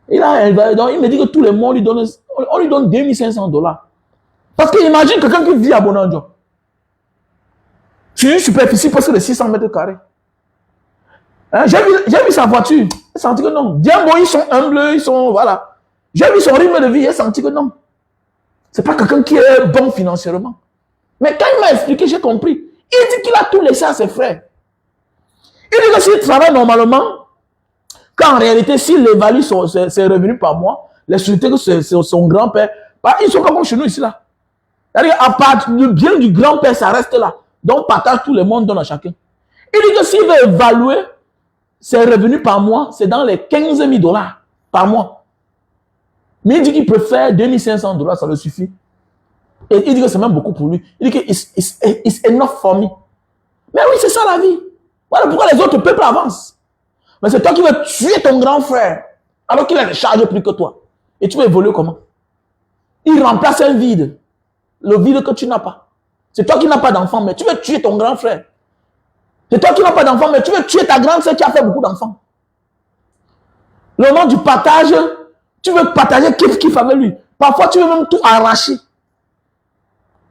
[SPEAKER 1] Il me dit que tous les mois, on lui donne $2500. Parce qu'imagine quelqu'un qui vit à Bounandjo. Sur une superficie presque de 600 mètres carrés. Hein, j'ai vu sa voiture. J'ai senti que non. Bien bon, ils sont humbles, ils sont, voilà. J'ai vu son rythme de vie, j'ai senti que non. C'est pas quelqu'un qui est bon financièrement. Mais quand il m'a expliqué, j'ai compris. Il dit qu'il a tout laissé à ses frères. Il dit que s'il travaille normalement, qu'en réalité, s'il évalue ses revenus par mois, les sociétés que c'est son grand-père, bah, ils sont pas comme chez nous ici là. C'est-à-dire à part le bien du grand-père, ça reste là. Donc partage tout le monde, donne à chacun. Il dit que s'il veut évaluer ses revenus par mois, c'est dans les $15,000 par mois. Mais il dit qu'il préfère $2500, ça le suffit. Et il dit que c'est même beaucoup pour lui. Il dit que it's enough for me. Mais oui, c'est ça la vie. Voilà pourquoi les autres peuples avancent. Mais c'est toi qui veux tuer ton grand frère, alors qu'il a des charges plus que toi. Et tu veux évoluer comment? Il remplace un vide. Le vide que tu n'as pas. C'est toi qui n'as pas d'enfant, mais tu veux tuer ton grand frère. C'est toi qui n'as pas d'enfant, mais tu veux tuer ta grande sœur qui a fait beaucoup d'enfants. Le nom du partage, tu veux partager kiff avec lui. Parfois, tu veux même tout arracher.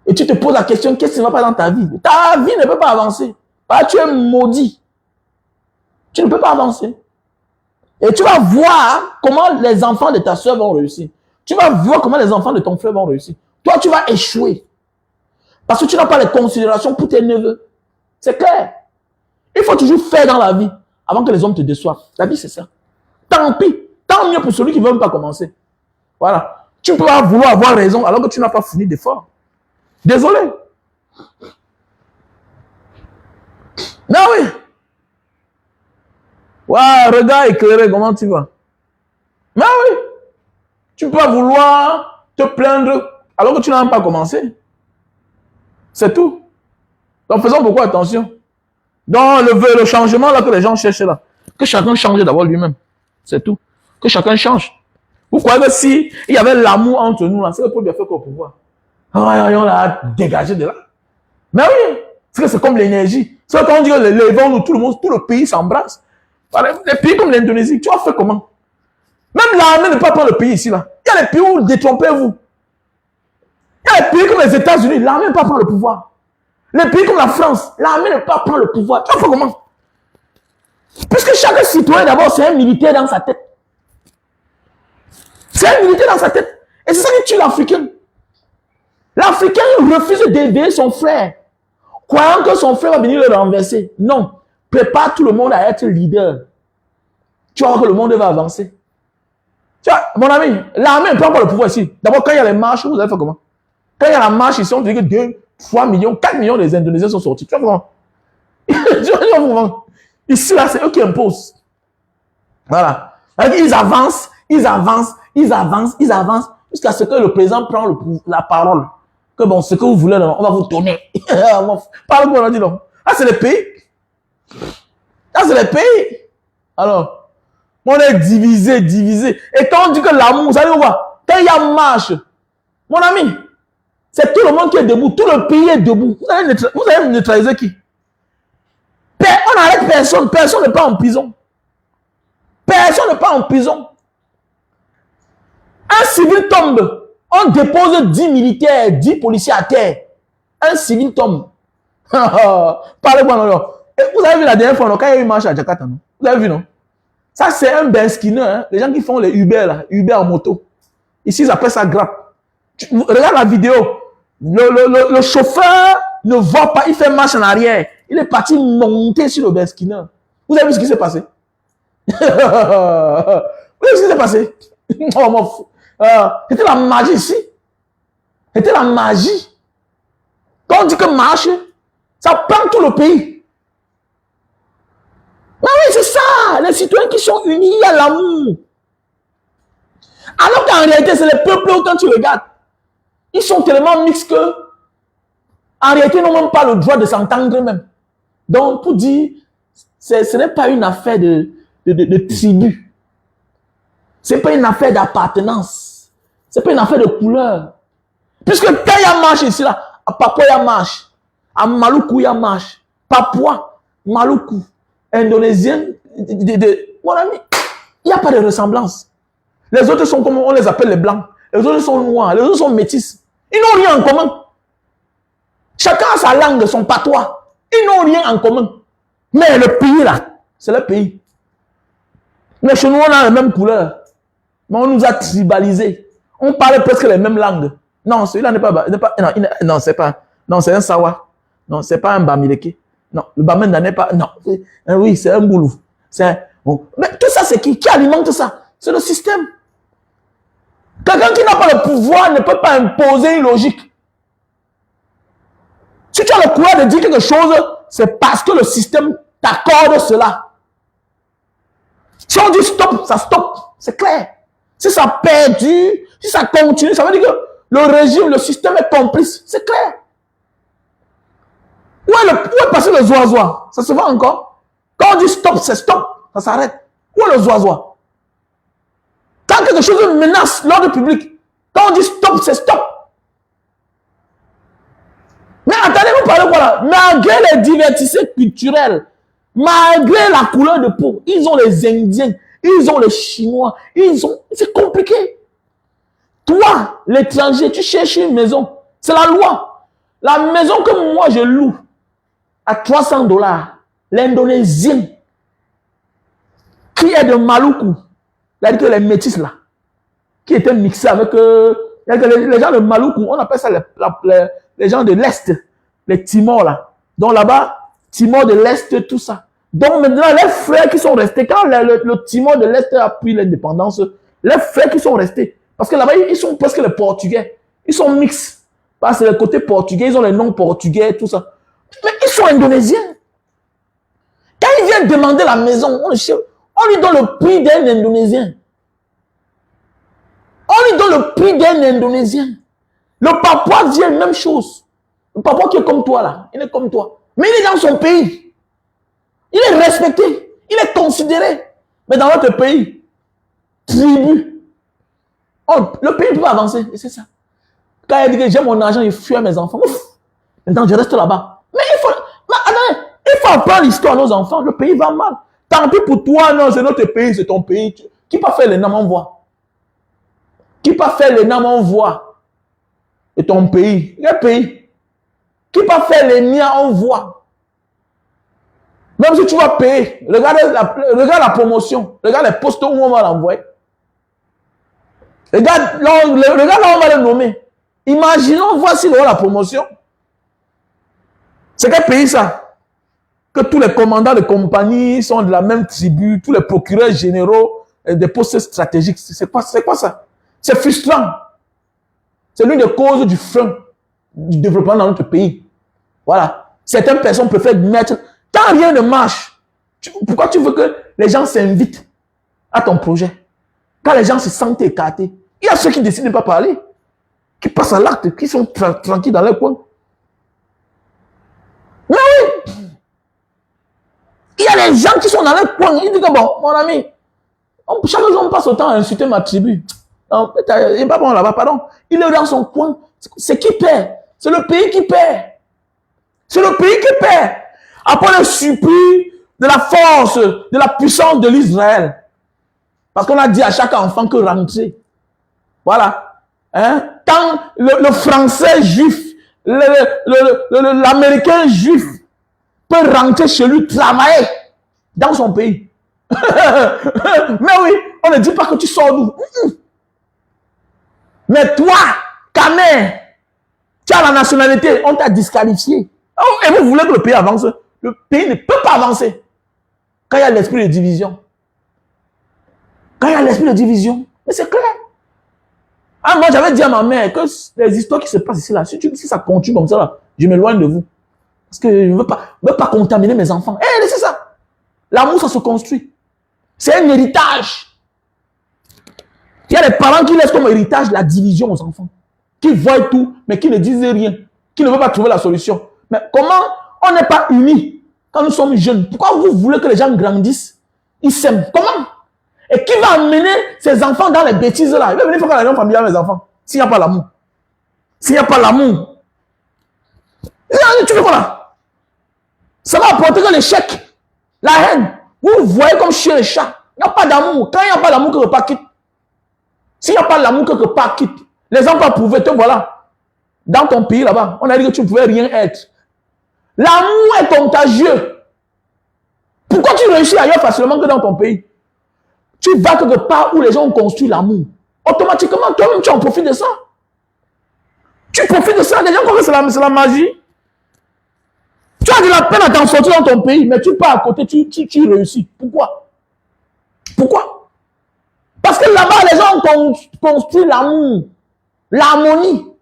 [SPEAKER 1] Et tu te poses la question, qu'est-ce qui ne va pas dans ta vie? Ta vie ne peut pas avancer. Parce que tu es maudit. Tu ne peux pas avancer. Et tu vas voir comment les enfants de ta soeur vont réussir. Tu vas voir comment les enfants de ton frère vont réussir. Toi, tu vas échouer. Parce que tu n'as pas les considérations pour tes neveux. C'est clair. Il faut toujours faire dans la vie avant que les hommes te déçoivent. La vie, c'est ça. Tant pis. Tant mieux pour celui qui ne veut même pas commencer. Voilà. Tu peux vouloir avoir raison alors que tu n'as pas fourni d'efforts. Désolé. Non, oui. Ouais, regard éclairé, comment tu vas? Mais oui. Tu peux pas vouloir te plaindre alors que tu n'as même pas commencé. C'est tout. Donc faisons beaucoup attention. Donc le changement là que les gens cherchent là, que chacun change d'abord lui-même. C'est tout. Que chacun change. Vous croyez que si il y avait l'amour entre nous là, c'est le peuple fait qu'au pouvoir. On l'a dégagé de là. Mais oui, parce que c'est comme l'énergie. C'est quand on dit que les vents, tout le pays s'embrasse. Les pays comme l'Indonésie, tu as fait comment? Même l'armée ne peut pas prendre le pays ici là. Il y a des pays où détrompez-vous. Il y a des pays comme les États-Unis, l'armée ne peut pas prendre le pouvoir. Les pays comme la France, l'armée ne peut pas prendre le pouvoir. Tu as fait comment? Puisque chaque citoyen d'abord c'est un militaire dans sa tête. C'est une vérité dans sa tête. Et c'est ça qui tue l'Africain. L'Africain refuse d'éveiller son frère, croyant que son frère va venir le renverser. Non. Prépare tout le monde à être leader. Tu vas voir que le monde va avancer. Tu vois, mon ami, l'armée ne prend pas le pouvoir ici. D'abord, quand il y a les marches, vous allez faire comment? Quand il y a la marche ici, on dit que 2, 3 millions, 4 millions des Indonésiens sont sortis. Tu vois comment? Tu vois comment? Ici, là, c'est eux qui imposent. Voilà. Ils avancent, ils avancent, ils avancent, ils avancent, jusqu'à ce que le président prend la parole. Que bon, ce que vous voulez, on va vous donner. Parle-moi, on a dit non. Ah, c'est le pays. Ah, c'est le pays. Alors, on est divisé, divisé. Et quand on dit que l'amour, vous allez voir, quand il y a marche, mon ami, c'est tout le monde qui est debout, tout le pays est debout. Vous allez neutraliser qui? On n'arrête personne, personne n'est pas en prison. Personne n'est pas en prison. Un civil tombe, on dépose 10 militaires, 10 policiers à terre. Un civil tombe. Parlez-moi, non. Et vous avez vu la dernière fois, non, quand il y a eu une marche à Jakarta, non? Vous avez vu, non? Ça, c'est un beskineur, hein? Les gens qui font les Uber, là, Uber en moto. Ici, ils appellent ça grappe. Regarde la vidéo. Le chauffeur ne voit pas, il fait marche en arrière. Il est parti monter sur le beskineur. Vous avez vu ce qui s'est passé? Vous avez vu ce qui s'est passé? Oh, c'était la magie ici. C'était la magie. Quand on dit que marche, ça prend tout le pays. Ah oui, c'est ça. Les citoyens qui sont unis, il y a l'amour. Alors qu'en réalité, c'est les peuples, quand tu regardes, ils sont tellement mixtes que, en réalité, ils n'ont même pas le droit de s'entendre même. Donc, pour dire, ce n'est pas une affaire de tribu. Ce n'est pas une affaire d'appartenance. Ce n'est pas une affaire de couleur. Puisque quand il y a marche ici, là, à Papua, il y a marche. À Maluku, il y a marche. Papua, Maluku, Indonésien, mon ami, il n'y a pas de ressemblance. Les autres sont comme on les appelle les blancs. Les autres sont noirs. Les autres sont métis. Ils n'ont rien en commun. Chacun a sa langue, son patois. Ils n'ont rien en commun. Mais le pays là, c'est le pays. Mais chez nous, on a la même couleur. Mais on nous a tribalisés. On parle presque les mêmes langues. Non, celui-là n'est pas, non, c'est pas. Non, c'est un Sawa. Non, c'est pas un Bamileke. Non, le Bamenda n'est pas. Non, oui, c'est un Boulou. Bon. Mais tout ça, c'est qui alimente ça? C'est le système. Quelqu'un qui n'a pas le pouvoir ne peut pas imposer une logique. Si tu as le courage de dire quelque chose, c'est parce que le système t'accorde cela. Si on dit stop, ça stoppe. C'est clair. Si ça perdure, si ça continue, ça veut dire que le régime, le système est complice. C'est clair. Où est passé le zoazoa? Ça se voit encore? Quand on dit stop, c'est stop. Ça s'arrête. Où est le zoazoa? Quand quelque chose menace l'ordre public, quand on dit stop, c'est stop. Mais attendez, vous parlez voilà. Malgré les divertissements culturels, malgré la couleur de peau, ils ont les Indiens, ils ont les Chinois, c'est compliqué. Toi, l'étranger, tu cherches une maison. C'est la loi. La maison que moi je loue à $300, l'Indonésien qui est de Maluku, c'est-à-dire que les métis là, qui étaient mixés avec les gens de Maluku, on appelle ça les gens de l'Est, les Timors là. Donc là-bas, Timor de l'Est, tout ça. Donc maintenant, les frères qui sont restés, quand le Timor de l'Est a pris l'indépendance, les frères qui sont restés, parce que là-bas, ils sont presque les Portugais. Ils sont mixtes. Parce que le côté portugais, ils ont les noms portugais, tout ça. Mais ils sont indonésiens. Quand ils viennent demander la maison, on lui donne le prix d'un Indonésien. On lui donne le prix d'un Indonésien. Le Papouas vient même chose. Le Papouas qui est comme toi là, il est comme toi. Mais il est dans son pays. Il est respecté. Il est considéré. Mais dans notre pays, tribu. Oh, le pays ne peut pas avancer. Et c'est ça. Quand il dit que j'ai mon argent, il fuit à mes enfants. Ouf. Maintenant, je reste là-bas. Mais il faut apprendre l'histoire à nos enfants. Le pays va mal. Tant pis pour toi, non, c'est notre pays, c'est ton pays. Qui peut faire les noms, on voit. Qui peut faire les noms, on voit. Et ton pays. Quel pays? Qui peut faire les miens, on voit. Même si tu vas payer, regarde la promotion. Regarde les postes où on va l'envoyer. Regarde, regarde là, on va le nommer. Imaginons, voici la promotion. C'est quel pays ça? Que tous les commandants de compagnie sont de la même tribu, tous les procureurs généraux des postes stratégiques. C'est quoi ça? C'est frustrant. C'est l'une des causes du frein du développement dans notre pays. Voilà. Certaines personnes préfèrent mettre... Quand rien ne marche, pourquoi tu veux que les gens s'invitent à ton projet? Quand les gens se sentent écartés, il y a ceux qui décident de ne pas parler, qui passent à l'acte, qui sont tranquilles dans leur coin. Mais oui! Il y a des gens qui sont dans leur coin, ils disent que bon, mon ami, chaque jour on passe autant à insulter ma tribu. Non, il n'est pas bon là-bas, pardon. Il est dans son coin. C'est qui perd? C'est le pays qui perd. C'est le pays qui perd. Après le surplus de la force, de la puissance de l'Israël. Parce qu'on a dit à chaque enfant que rentrer. Voilà. Hein? Quand le français juif, l'américain juif peut rentrer chez lui, travailler dans son pays. Mais oui, on ne dit pas que tu sors d'où. Mais toi, Kamer, tu as la nationalité, on t'a disqualifié. Et vous voulez que le pays avance? Le pays ne peut pas avancer quand il y a l'esprit de division. Quand il y a l'esprit de division, mais c'est clair. Ah, moi, j'avais dit à ma mère que les histoires qui se passent ici, là, si ça continue comme ça, là, je m'éloigne de vous. Parce que je ne veux pas contaminer mes enfants. Eh, c'est ça. L'amour, ça se construit. C'est un héritage. Il y a des parents qui laissent comme héritage la division aux enfants. Qui voient tout, mais qui ne disent rien. Qui ne veulent pas trouver la solution. Mais comment on n'est pas unis quand nous sommes jeunes? Pourquoi vous voulez que les gens grandissent? Ils s'aiment. Comment? Et qui va amener ses enfants dans les bêtises là? Il va venir faire la réunion familiale mes enfants. S'il n'y a pas l'amour. S'il n'y a pas l'amour. Tu fais quoi là? Ça va apporter que l'échec. La haine. Vous voyez comme chien et chat. Il n'y a pas d'amour. Quand il n'y a pas d'amour, quelque part quitte. S'il n'y a pas l'amour, quelque part quitte. Les gens peuvent prouver, te voilà. Dans ton pays là-bas, on a dit que tu ne pouvais rien être. L'amour est contagieux. Pourquoi tu réussis ailleurs facilement que dans ton pays? Tu vas quelque part où les gens ont construit l'amour. Automatiquement, toi-même, tu en profites de ça. Tu profites de ça. Les gens croient que c'est la magie. Tu as de la peine à t'en sortir dans ton pays, mais tu pars à côté, tu réussis. Pourquoi? Pourquoi? Parce que là-bas, les gens ont construit l'amour, l'harmonie.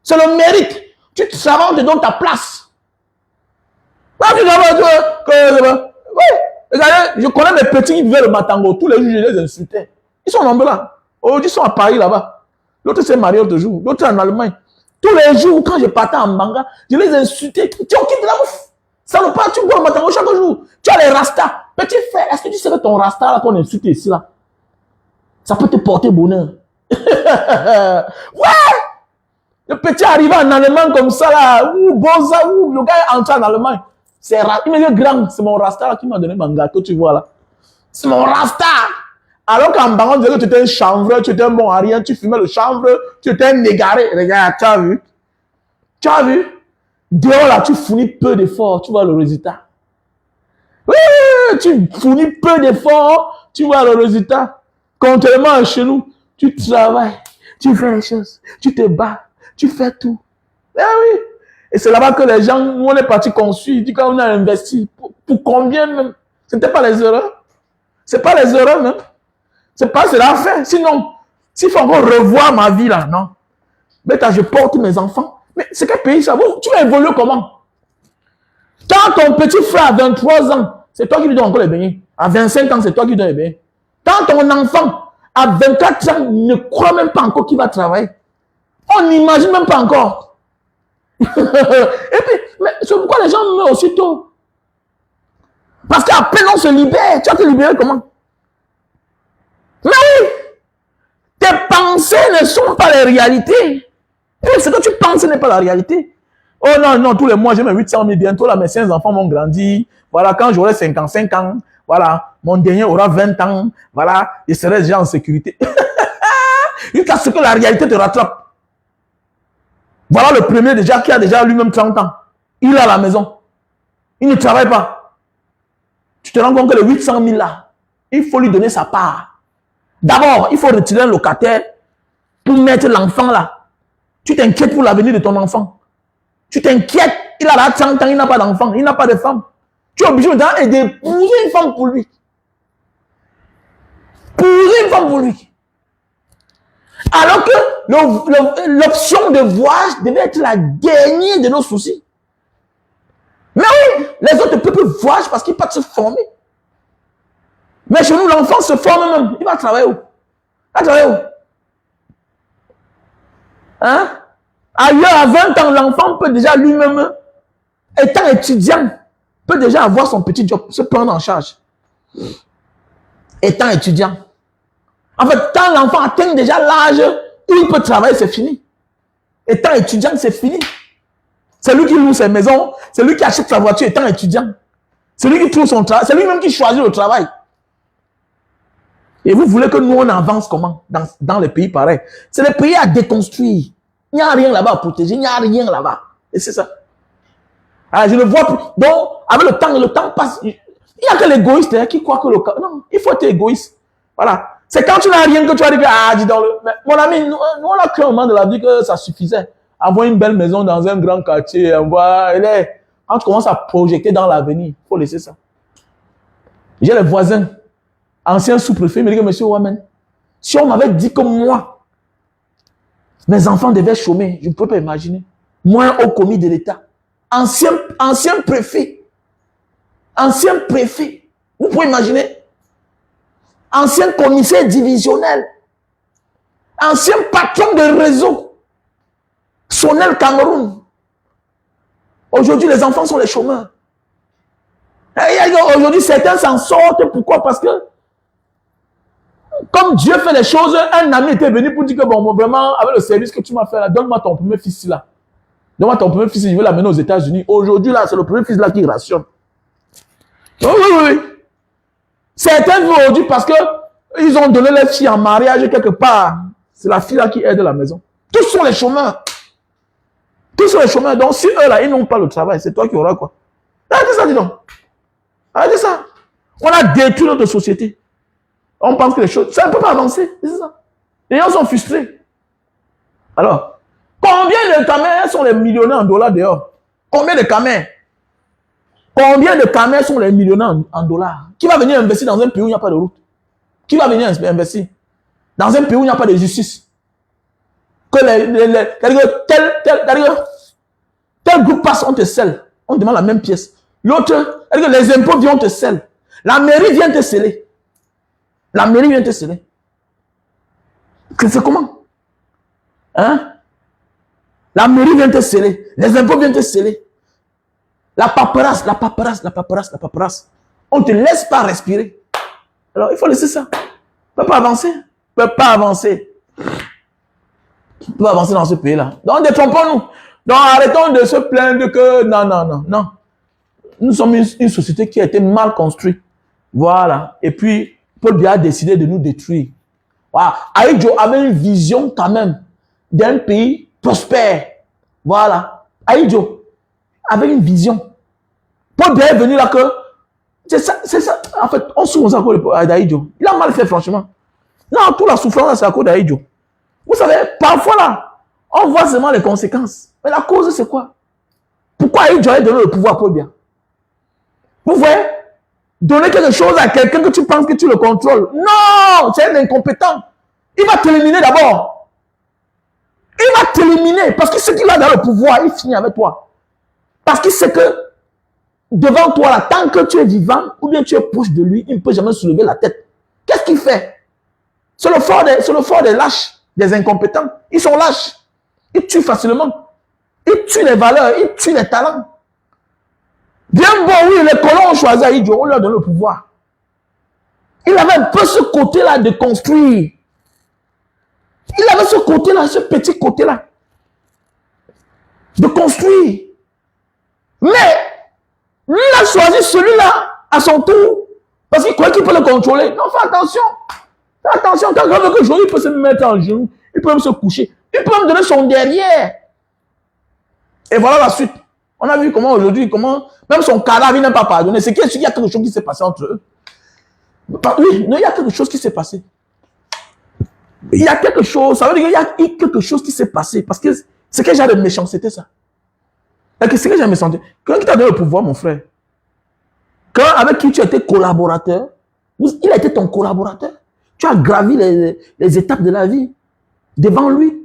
[SPEAKER 1] C'est le mérite. Tu travailles, on te donne ta place. Là, tu travailles, oui. Regardez, je connais des petits qui vivaient le Matango. Tous les jours, je les insultais. Ils sont nombreux là. Aujourd'hui, ils sont à Paris là-bas. L'autre s'est marié l'autre jour. L'autre est en Allemagne. Tous les jours, quand je partais en manga, je les insultais. Tu as quitté la bouffe. Ça ne pas, tu bois le Matango chaque jour. Tu as les rastas. Petit frère, est-ce que tu sais que ton rasta là qu'on insulte ici là, ça peut te porter bonheur? Ouais! Le petit arrivé en Allemagne comme ça là, bon ça, le gars est entré en Allemagne. Il me dit grand, c'est mon rasta là qui m'a donné mon gâteau, tu vois là. C'est mon rasta. Alors qu'en Bango, on disait que tu étais un chanvreur, tu étais un bon à rien, tu fumais le chanvre, tu étais un égaré. Regarde, tu as vu? Tu as vu? Dehors là, tu fournis peu d'efforts, tu vois le résultat. Oui, tu fournis peu d'efforts, tu vois le résultat. Contrairement à chez nous, tu travailles, tu fais les choses, tu te bats, tu fais tout. Eh oui. Et c'est là-bas que les gens, nous on est parti construire, dit qu'on a investi. Pour combien même? Ce n'était pas les erreurs. Ce n'est pas les erreurs même. C'est pas cela fait. Sinon, s'il faut encore revoir ma vie là, non. Mais je porte mes enfants. Mais c'est quel pays ça? Tu vas évoluer comment? Quand ton petit frère a 23 ans, c'est toi qui lui donnes encore les beignets. À 25 ans, c'est toi qui lui donnes les beignets. Quand ton enfant à 24 ans ne croit même pas encore qu'il va travailler, on n'imagine même pas encore. Et puis, c'est pourquoi les gens meurent aussitôt. Parce qu'à peine on se libère, tu vas te libérer comment? Mais oui, tes pensées ne sont pas les réalités. Et ce que tu penses n'est pas la réalité. Oh non, non, tous les mois, j'ai mes 800 000. Bientôt, là, mes 5 enfants vont grandir. Voilà, quand j'aurai 55 ans, voilà, mon dernier aura 20 ans. Voilà, je serai déjà en sécurité. Jusqu'à ce que la réalité te rattrape. Voilà le premier déjà qui a déjà lui-même 30 ans. Il est à la maison. Il ne travaille pas. Tu te rends compte que les 800 000 là, il faut lui donner sa part. D'abord, il faut retirer un locataire pour mettre l'enfant là. Tu t'inquiètes pour l'avenir de ton enfant. Tu t'inquiètes. Il a 30 ans, il n'a pas d'enfant, il n'a pas de femme. Tu es obligé d'épouser une femme pour lui. Épouser une femme pour lui. Alors que l'option de voyage devait être la dernière de nos soucis. Mais oui, les autres peuples voyagent parce qu'ils peuvent se former. Mais chez nous, l'enfant se forme même. Il va travailler où? Il va travailler où? Hein? Ailleurs, à 20 ans, l'enfant peut déjà lui-même, étant étudiant, peut déjà avoir son petit job, se prendre en charge. Étant étudiant. En fait, quand l'enfant atteint déjà l'âge où il peut travailler, c'est fini. Étant étudiant, c'est fini. C'est lui qui loue ses maisons, c'est lui qui achète sa voiture étant étudiant. C'est lui qui trouve son travail, c'est lui-même qui choisit le travail. Et vous voulez que nous, on avance comment dans les pays pareils? C'est les pays à déconstruire. Il n'y a rien là-bas à protéger, il n'y a rien là-bas. Et c'est ça. Alors, je ne vois plus. Donc, avec le temps passe. Il n'y a que l'égoïste qui croit que le... Non, il faut être égoïste. Voilà. C'est quand tu n'as rien que tu vas dire, ah, dis donc, mon ami, nous, on a cru au moment de la vie que ça suffisait. Avoir une belle maison dans un grand quartier, quand tu commences à projeter dans l'avenir, il faut laisser ça. J'ai les voisins, anciens sous-préfets, ils me disent, monsieur Ouamen, si on m'avait dit que moi, mes enfants devaient chômer, je ne peux pas imaginer. Moi, au commis de l'État, ancien préfet, vous pouvez imaginer, ancien commissaire divisionnel, ancien patron de réseau, Sonel Cameroun. Aujourd'hui, les enfants sont les chômeurs. Aujourd'hui, certains s'en sortent. Pourquoi? Parce que, comme Dieu fait les choses, un ami était venu pour dire que, bon, vraiment, avec le service que tu m'as fait là, donne-moi ton premier fils là. Donne-moi ton premier fils, je veux l'amener aux États-Unis. Aujourd'hui, là, c'est le premier fils là qui rationne. Oui. Certains aujourd'hui, parce que ils ont donné leur fille en mariage quelque part. C'est la fille là qui aide la maison. Tous sont les chômeurs. Tous sont les chômeurs. Donc, si eux là, ils n'ont pas le travail, c'est toi qui auras quoi? Arrêtez ça, dis donc. Arrêtez ça. On a détruit notre société. On pense que les choses, ça ne peut pas avancer. C'est ça. Les gens sont frustrés. Alors, combien de Camerounais sont les millionnaires en dollars dehors? Combien de Camerounais? Combien de Camerounais sont les millionnaires en dollars? Qui va venir investir dans un pays où il n'y a pas de route? Qui va venir investir dans un pays où il n'y a pas de justice? Que tel groupe passe, on te scelle. On demande la même pièce. L'autre, les impôts viennent te sceller. La mairie vient te sceller. La mairie vient te sceller. C'est comment? Hein? La mairie vient te sceller. Les impôts viennent te sceller. La paperasse. On ne te laisse pas respirer. Alors, il faut laisser ça. On ne peut pas avancer. On ne peut pas avancer. On ne peut pas avancer dans ce pays-là. Donc, détrompons-nous. Donc, arrêtons de se plaindre que... Non. Nous sommes une société qui a été mal construite. Voilà. Et puis, Paul Biya a décidé de nous détruire. Voilà. Ahidjo avait une vision quand même d'un pays prospère. Voilà. Ahidjo avait une vision. Paul Biya est venu là que... C'est ça. En fait, on souffre à cause d'Ahidjo. Il a mal fait, franchement. Non, toute la souffrance, c'est à cause d'Ahidjo. Vous savez, parfois là, on voit seulement les conséquences. Mais la cause, c'est quoi? Pourquoi Ahidjo a donné le pouvoir à Paul Biya? Vous voyez? Donner quelque chose à quelqu'un que tu penses que tu le contrôles. Non! C'est un incompétent. Il va t'éliminer d'abord. Il va t'éliminer parce que ce qu'il a dans le pouvoir, il finit avec toi. Parce qu'il sait que devant toi, là, tant que tu es vivant ou bien tu es proche de lui, il ne peut jamais soulever la tête. Qu'est-ce qu'il fait? C'est le fort des lâches, des incompétents. Ils sont lâches. Ils tuent facilement. Ils tuent les valeurs, ils tuent les talents. Bien bon, oui, les colons ont choisi Ahidjo, on leur donne le pouvoir. Il avait un peu ce côté-là de construire. Il avait ce côté-là, ce petit côté-là. De construire. Mais, lui, il a choisi celui-là à son tour. Parce qu'il croit qu'il peut le contrôler. Non, fais attention. Fais attention. Quand il veut que il peut se mettre en genou. Il peut même se coucher. Il peut même donner son derrière. Et voilà la suite. On a vu comment aujourd'hui, même son cadavre, il n'a pas pardonné. C'est qu'il y a quelque chose qui s'est passé entre eux. Oui, il y a quelque chose qui s'est passé. Il y a quelque chose, ça veut dire qu'il y a quelque chose qui s'est passé. Parce que c'est quel genre de méchanceté, ça? C'est que j'ai méchanceté. Quelqu'un qui t'a donné le pouvoir, mon frère. Quand avec qui tu étais collaborateur, il a été ton collaborateur. Tu as gravi les étapes de la vie devant lui.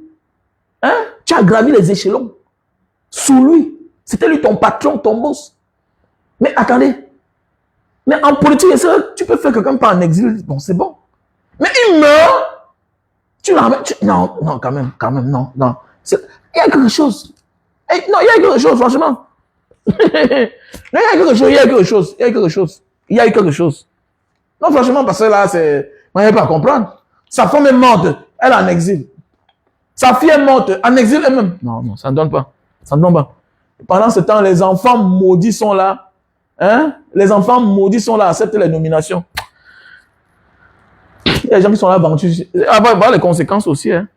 [SPEAKER 1] Hein? Tu as gravi les échelons sous lui. C'était lui ton patron, ton boss. Mais attendez. Mais en politique, tu peux faire quelqu'un pas en exil. Bon, c'est bon. Mais il meurt. Tu l'emmènes. Non, non, quand même, non, non. Il y a quelque chose. Non, il y a quelque chose, franchement. Il y a quelque chose, il y a quelque chose, il y a quelque chose. Il y a quelque chose. Non, franchement, parce que là, c'est. Moi, je ne vais pas comprendre. Sa femme est morte, elle est en exil. Sa fille est morte, en exil elle-même. Non, non, ça ne donne pas. Ça ne donne pas. Pendant ce temps, les enfants maudits sont là. Hein? Les enfants maudits sont là, acceptent les nominations. Il y a des gens qui sont là, avoir les conséquences aussi. Hein?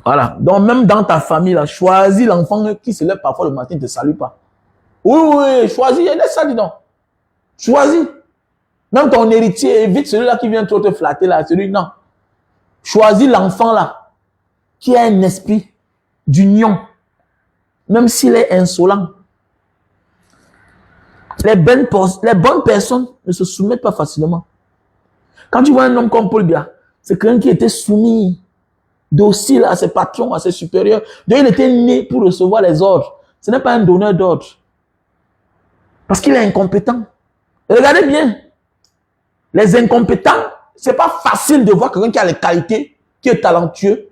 [SPEAKER 1] Voilà. Donc, même dans ta famille, là, choisis l'enfant qui se lève parfois le matin, ne te salue pas. Oui, oui, choisis, laisse ça, dis donc. Choisis. Même ton héritier, évite celui-là qui vient trop te flatter, là, celui, non. Choisis l'enfant, là, qui a un esprit d'union, même s'il est insolent. Les bonnes personnes ne se soumettent pas facilement. Quand tu vois un homme comme Paul Biya, c'est quelqu'un qui était soumis, docile à ses patrons, à ses supérieurs. Donc, il était né pour recevoir les ordres. Ce n'est pas un donneur d'ordre. Parce qu'il est incompétent. Et regardez bien. Les incompétents, ce n'est pas facile de voir quelqu'un qui a les qualités, qui est talentueux,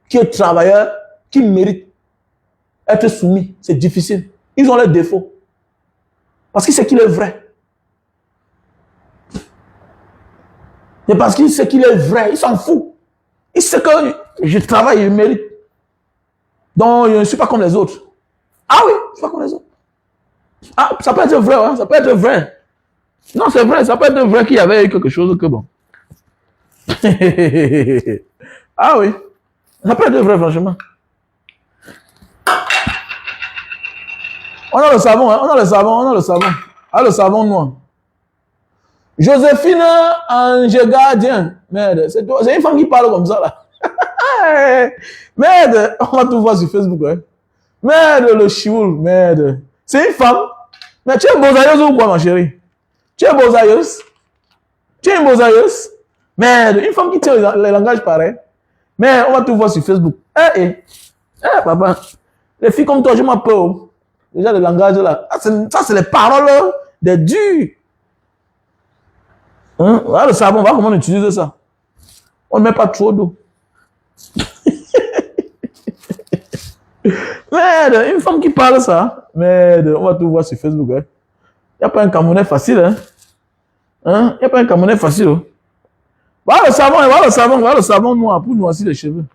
[SPEAKER 1] qui est travailleur, qui mérite être soumis. C'est difficile. Ils ont leurs défauts. Parce qu'il sait qu'il est vrai. Et parce qu'il sait qu'il est vrai, il s'en fout. Il sait que je travaille, je mérite. Donc, je ne suis pas comme les autres. Ah oui, je ne suis pas comme les autres. Ah, ça peut être vrai, hein, ça peut être vrai. Non, c'est vrai, ça peut être vrai qu'il y avait quelque chose que bon. Ah oui, ça peut être vrai, franchement. On a le savon, hein, on a le savon, on a le savon. Ah, le savon noir. Joséphine Angegardien. Merde, c'est une femme qui parle comme ça, là. Merde, on va tout voir sur Facebook, hein. Merde, le chioul, merde. C'est une femme. Mais tu es bosailleuse ou quoi, ma chérie? Tu es bosailleuse? Tu es une bosailleuse? Merde, une femme qui tient les langages pareils. Mais on va tout voir sur Facebook. Papa. Les filles comme toi, je m'en peur. Déjà, le langage là. Ça, c'est les paroles des durs. Hein? Voilà le savon, voilà comment on utilise ça. On ne met pas trop d'eau. Merde, une femme qui parle ça. Merde, on va tout voir sur Facebook. Il n'y a pas un Camerounais facile. Il n'y a pas un Camerounais facile. Voilà le savon noir pour noircir les cheveux.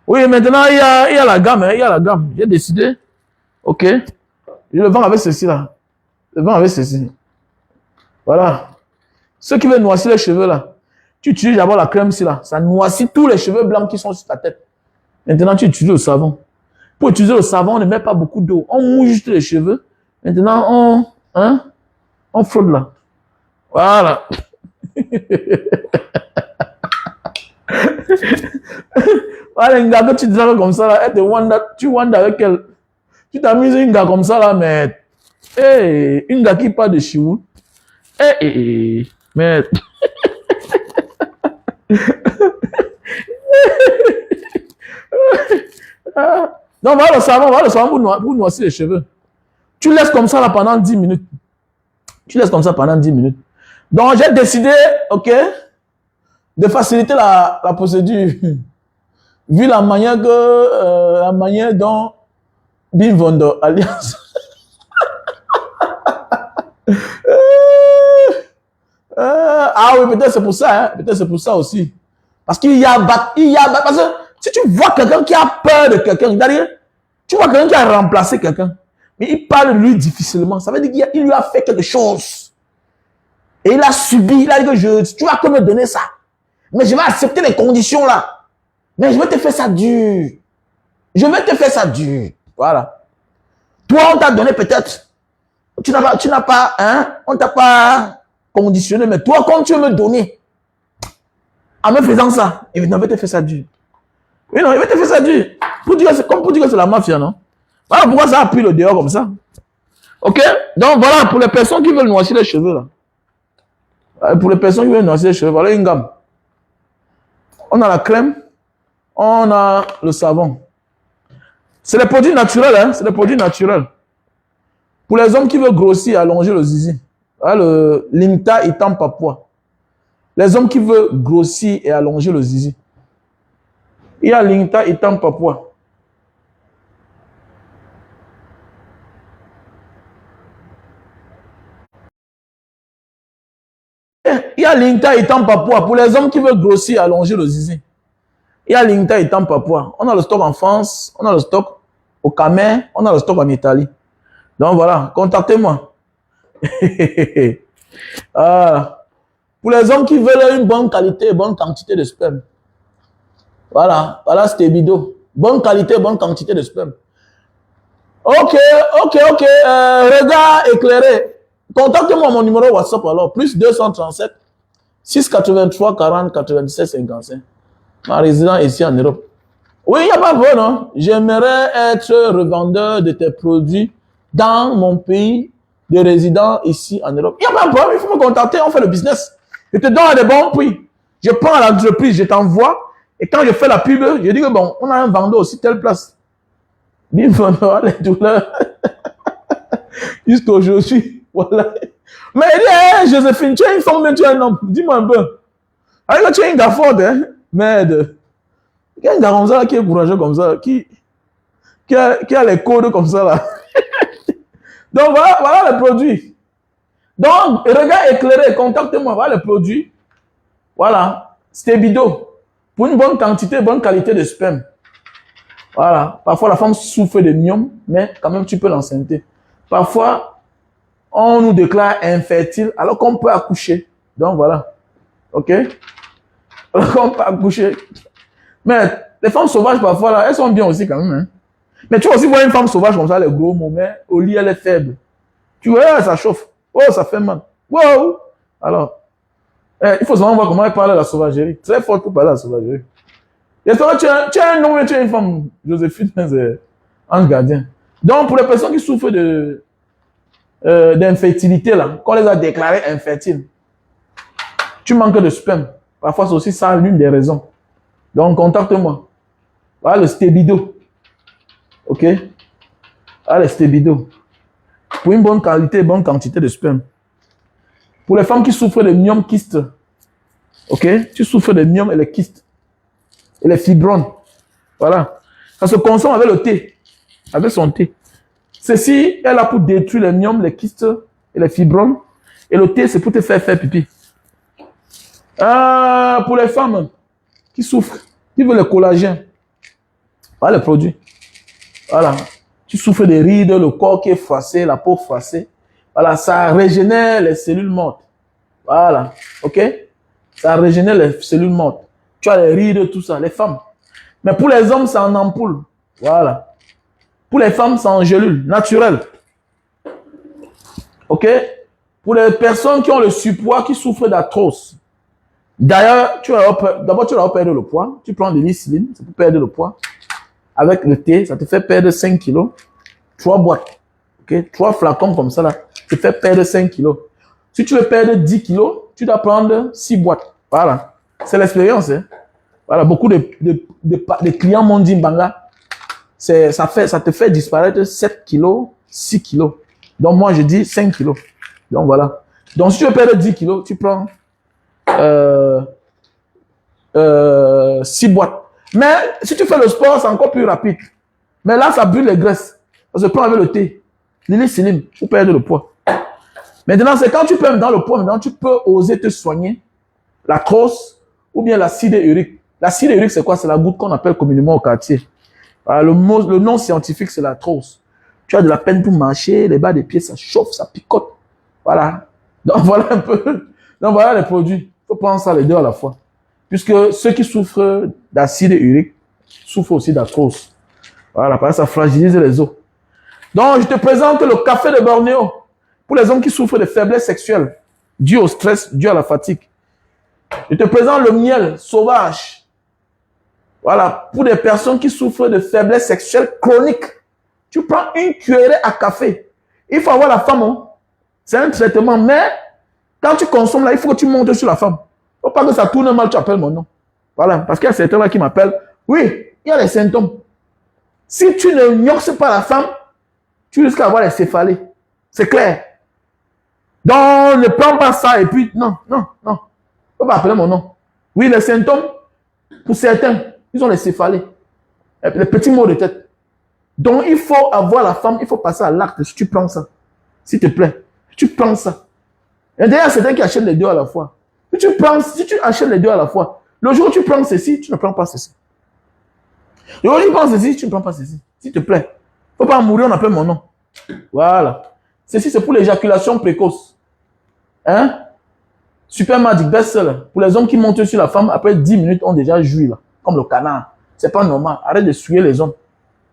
[SPEAKER 1] Oui, maintenant, il y a la gamme. Il y a la gamme. J'ai décidé. Ok. Je le vends avec ceci là. Je le vends avec ceci. Voilà. Ceux qui veulent noircir les cheveux là, tu utilises d'abord la crème ici là. Ça noircit tous les cheveux blancs qui sont sur ta tête. Maintenant, tu utilises le savon. Pour utiliser le savon, on ne met pas beaucoup d'eau. On mouille juste les cheveux. Maintenant, on frotte là. Voilà. Voilà, une gars que tu dis comme ça là, tu wandes avec elle. Tu t'amuses une gars comme ça là, mais une gars qui parle de chioul. Mais non, voilà le savon pour noircir les cheveux. Tu laisses comme ça là pendant 10 minutes. Tu laisses comme ça pendant 10 minutes. Donc, j'ai décidé, ok, de faciliter la procédure. Vu la manière dont Bim Vondo Alliance. Ah oui, peut-être c'est pour ça, hein? Peut-être c'est pour ça aussi. Parce qu'il y a parce que si tu vois quelqu'un qui a peur de quelqu'un, c'est-à-dire, tu vois quelqu'un qui a remplacé quelqu'un, mais il parle de lui difficilement, ça veut dire qu'il lui a fait quelque chose. Et il a subi, il a dit que tu vas que me donner ça. Mais je vais accepter les conditions là. Mais je vais te faire ça dur. Je vais te faire ça dur. Voilà. Toi, on t'a donné peut-être. Tu n'as pas, on t'a pas conditionné, mais toi, quand tu veux me donner, En me faisant ça, il n'avait pas fait ça dur. Oui, non, il avait fait ça dur. Pour dire que c'est la mafia, non? Voilà pourquoi ça a pris le dehors comme ça. Ok? Donc voilà, pour les personnes qui veulent noircir les cheveux, là. Pour les personnes qui veulent noircir les cheveux, voilà une gamme. On a la crème, on a le savon. C'est des produits naturels, hein? C'est des produits naturels. Pour les hommes qui veulent grossir, allonger le zizi. Voilà le Limta Itam Papua. Les hommes qui veulent grossir et allonger le zizi. Il y a Limta Itam Papua. Il y a Limta Itam Papua. Pour les hommes qui veulent grossir et allonger le zizi. Il y a Limta Itam Papua. On a le stock en France, on a le stock au Cameroun, on a le stock en Italie. Donc voilà, contactez-moi. Pour les hommes qui veulent une bonne qualité et bonne quantité de sperme. Voilà, voilà c'était vidéo. Bonne qualité, bonne quantité de sperme. Ok. Regard éclairé. Contactez-moi mon numéro WhatsApp alors. Plus 237 683 40 97 55. Ma résident ici en Europe. Oui, il n'y a pas de problème, non? J'aimerais être revendeur de tes produits dans mon pays de résident ici en Europe. Il n'y a pas de problème, il faut me contacter, on fait le business. Je te donne à des bons prix. Je prends à l'entreprise, je t'envoie. Et quand je fais la pub, je dis que bon, on a un vendeur aussi, telle place. Bim, les douleurs. Jusqu'aujourd'hui, voilà. Mais il dit, hey, Joséphine, tu es une femme, mais tu es un homme. Dis-moi un peu. Alors que tu es une gafforde, hein? Merde. Il y a un gars comme ça qui est courageux comme ça, qui a les codes comme ça là. Donc voilà les produits. Donc, regard éclairé, contactez-moi, voilà les produits. Voilà, Stébido. Pour une bonne quantité, bonne qualité de sperme. Voilà, parfois la femme souffre de myome, mais quand même tu peux l'enceinte. Parfois, on nous déclare infertile alors qu'on peut accoucher. Donc voilà, ok? Alors qu'on peut accoucher. Mais les femmes sauvages, parfois, là, elles sont bien aussi quand même. Hein. Mais tu vas aussi voir une femme sauvage comme ça, les gros mots, mais au lit, elle est faible. Tu vois, ça chauffe. Oh, ça fait mal. Wow! Alors, il faut savoir voir comment elle parle à la sauvagerie. Très forte pour parler à la sauvagerie. Et toi, tu as un homme et tu as une femme. Joséphine, c'est un gardien. Donc, pour les personnes qui souffrent d'infertilité, là, qu'on les a déclarées infertiles, tu manques de sperme. Parfois, c'est aussi ça l'une des raisons. Donc, contacte-moi. Voilà le Stébido. Ok? Voilà le Stébido. Pour une bonne qualité, bonne quantité de sperme. Pour les femmes qui souffrent de myome kyste. Ok? Tu souffres de myome et les kystes. Et les fibromes. Voilà. Ça se consomme avec le thé. Avec son thé. Ceci est là pour détruire les myomes, les kystes et les fibromes. Et le thé, c'est pour te faire pipi. Pour les femmes qui souffrent, qui veulent le collagène. Voilà le produit. Voilà. Tu souffres des rides, le corps qui est froissé, la peau froissée. Voilà, ça régénère les cellules mortes. Voilà. Ok? Ça régénère les cellules mortes. Tu as les rides, tout ça, les femmes. Mais pour les hommes, c'est en ampoule. Voilà. Pour les femmes, c'est en gélule, naturelle. Ok? Pour les personnes qui ont le surpoids, qui souffrent d'arthrose. D'ailleurs, d'abord, tu vas perdre le poids. Tu prends de l'insuline, c'est pour perdre le poids. Avec le thé, ça te fait perdre 5 kilos. 3 boîtes. Ok? 3 flacons comme ça, là. Ça te fait perdre 5 kilos. Si tu veux perdre 10 kilos, tu dois prendre 6 boîtes. Voilà. C'est l'expérience. Hein? Voilà. Beaucoup de clients m'ont dit, Mbanga, ça te fait disparaître 7 kilos, 6 kilos. Donc, moi, je dis 5 kilos. Donc, voilà. Donc, si tu veux perdre 10 kilos, tu prends 6 boîtes. Mais si tu fais le sport, c'est encore plus rapide. Mais là, ça brûle les graisses. Ça se prend avec le thé. L'hélicilime pour perdre le poids. Maintenant, c'est quand tu perds dans le poids, maintenant, tu peux oser te soigner la crosse ou bien l'acide urique. L'acide urique, c'est quoi? C'est la goutte qu'on appelle communément au quartier. Le nom scientifique, c'est l'arthrose. Tu as de la peine pour marcher, les bas des pieds, ça chauffe, ça picote. Voilà. Donc, voilà un peu. Donc, voilà les produits. Il faut prendre ça les deux à la fois. Puisque ceux qui souffrent d'acide urique souffrent aussi d'arthrose. Voilà, parce que ça fragilise les os. Donc, je te présente le café de Bornéo pour les hommes qui souffrent de faiblesse sexuelle due au stress, due à la fatigue. Je te présente le miel sauvage. Voilà, pour des personnes qui souffrent de faiblesse sexuelle chronique. Tu prends une cuillerée à café. Il faut avoir la femme. Hein. C'est un traitement, mais quand tu consommes là, il faut que tu montes sur la femme. Il ne faut pas que ça tourne mal, tu appelles mon nom. Voilà, parce qu'il y a certains là qui m'appellent. Oui, il y a les symptômes. Si tu ne gnoxes pas la femme, tu risques d'avoir les céphalées. C'est clair. Donc, ne prends pas ça et puis, non. Il ne faut pas appeler mon nom. Oui, les symptômes, pour certains, ils ont les céphalées. Les petits maux de tête. Donc, il faut avoir la femme, il faut passer à l'acte si tu prends ça. S'il te plaît, tu prends ça. Et d'ailleurs, c'est quelqu'un qui achète les deux à la fois. Si tu achètes les deux à la fois, le jour où tu prends ceci, tu ne prends pas ceci. Le jour où tu prends ceci, tu ne prends pas ceci. S'il te plaît. Il ne faut pas mourir, on appelle mon nom. Voilà. Ceci, c'est pour l'éjaculation précoce. Hein? Super Magic, best-seller. Pour les hommes qui montent sur la femme, après 10 minutes, ont déjà joui, là. Comme le canard. C'est pas normal. Arrête de souiller les hommes.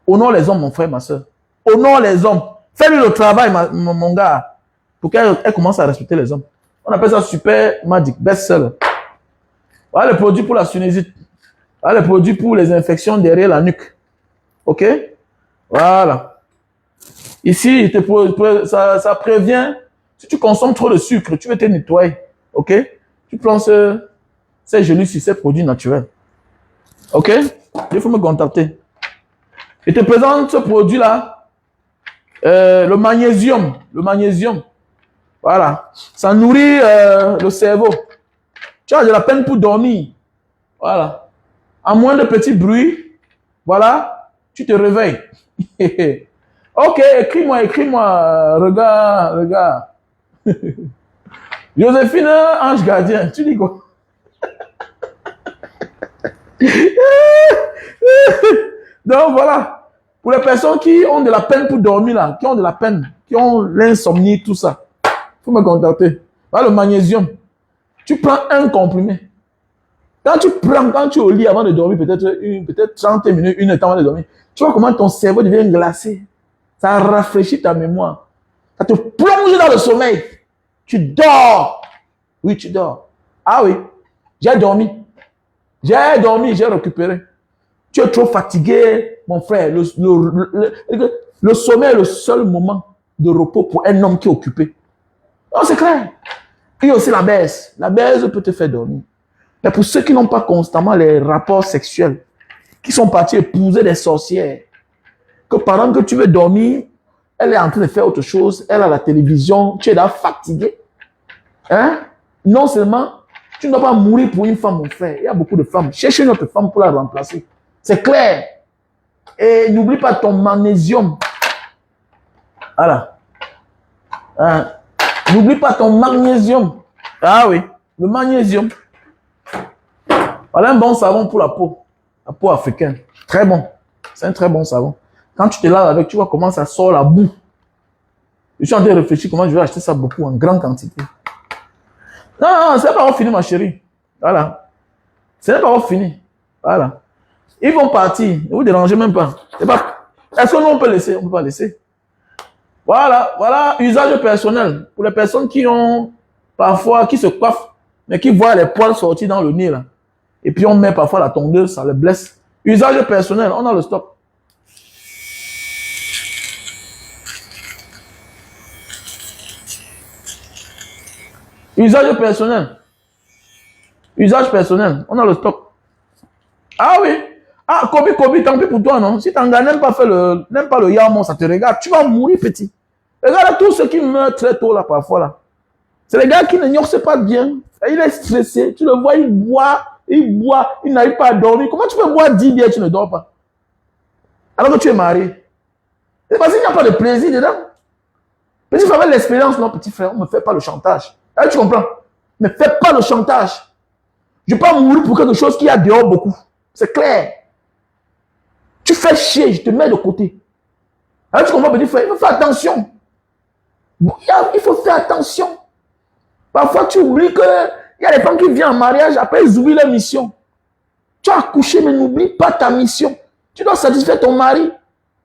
[SPEAKER 1] Honore les hommes, mon frère, ma soeur. Honore les hommes. Fais-lui le travail, mon gars. Pour qu'elle commence à respecter les hommes. On appelle ça Super Magic, best-seller. Voilà le produit pour la sinusite. Voilà le produit pour les infections derrière la nuque. OK? Voilà. Ici, ça prévient. Si tu consommes trop de sucre, tu veux te nettoyer. OK? Tu prends ces gelus-ci, ces produits naturels. OK? Il faut me contacter. Je te présente ce produit-là. Le magnésium. Le magnésium. Voilà. Ça nourrit le cerveau. Tu as de la peine pour dormir. Voilà. À moins de petits bruits, voilà, tu te réveilles. Ok, écris-moi. Regarde. Joséphine, ange gardien. Tu dis quoi? Donc voilà. Pour les personnes qui ont de la peine pour dormir, là, qui ont de la peine, qui ont l'insomnie, tout ça, il faut me contacter. Voilà le magnésium. Tu prends un comprimé. Quand tu es au lit avant de dormir, peut-être 30 minutes, une heure avant de dormir, tu vois comment ton cerveau devient glacé. Ça rafraîchit ta mémoire. Ça te plonge dans le sommeil. Tu dors. Oui, tu dors. Ah oui, j'ai dormi. J'ai récupéré. Tu es trop fatigué, mon frère. Le sommeil est le seul moment de repos pour un homme qui est occupé. Non, c'est clair. Il y a aussi la baisse. La baisse peut te faire dormir. Mais pour ceux qui n'ont pas constamment les rapports sexuels, qui sont partis épouser des sorcières, que pendant que tu veux dormir, elle est en train de faire autre chose, elle a la télévision, tu es là fatigué. Hein? Non seulement, tu ne dois pas mourir pour une femme, mon frère. Il y a beaucoup de femmes. Cherche une autre femme pour la remplacer. C'est clair. Et n'oublie pas ton magnésium. Voilà. Hein? N'oublie pas ton magnésium. Ah oui, le magnésium. Voilà un bon savon pour la peau africaine. Très bon. C'est un très bon savon. Quand tu te laves avec, tu vois comment ça sort la boue. Je suis en train de réfléchir comment je vais acheter ça beaucoup, en grande quantité. Non, c'est pas encore fini, ma chérie. Voilà. Ce n'est pas encore fini. Voilà. Ils vont partir. Ne vous dérangez même pas. Est-ce que nous, on peut laisser? On ne peut pas laisser. Voilà, usage personnel. Pour les personnes qui ont, parfois, qui se coiffent, mais qui voient les poils sortir dans le nez, là. Et puis on met parfois la tondeuse, ça les blesse. Usage personnel, on a le stock. Usage personnel. Usage personnel, on a le stock. Ah oui. Ah, Kobe, tant pis pour toi, non? Si ton gars n'aime pas le yamon, ça te regarde, tu vas mourir petit. Regarde tous ceux qui meurent très tôt là, parfois là. C'est les gars qui ne gnoxent pas bien. Il est stressé, tu le vois, il boit, il n'arrive pas à dormir. Comment tu peux boire 10 bières et tu ne dors pas? Alors que tu es marié. C'est parce qu'il n'y a pas de plaisir dedans. Petit frère, avec l'expérience, non, petit frère, on ne me fait pas le chantage. Là, tu comprends? Ne fais pas le chantage. Je ne vais pas mourir pour quelque chose qui a dehors beaucoup. C'est clair. Tu fais chier, je te mets de côté. Alors, tu comprends, petit frère, il faut faire attention. Il faut faire attention. Parfois, tu oublies qu'il y a des femmes qui viennent en mariage, après ils oublient leur mission. Tu as accouché, mais n'oublie pas ta mission. Tu dois satisfaire ton mari.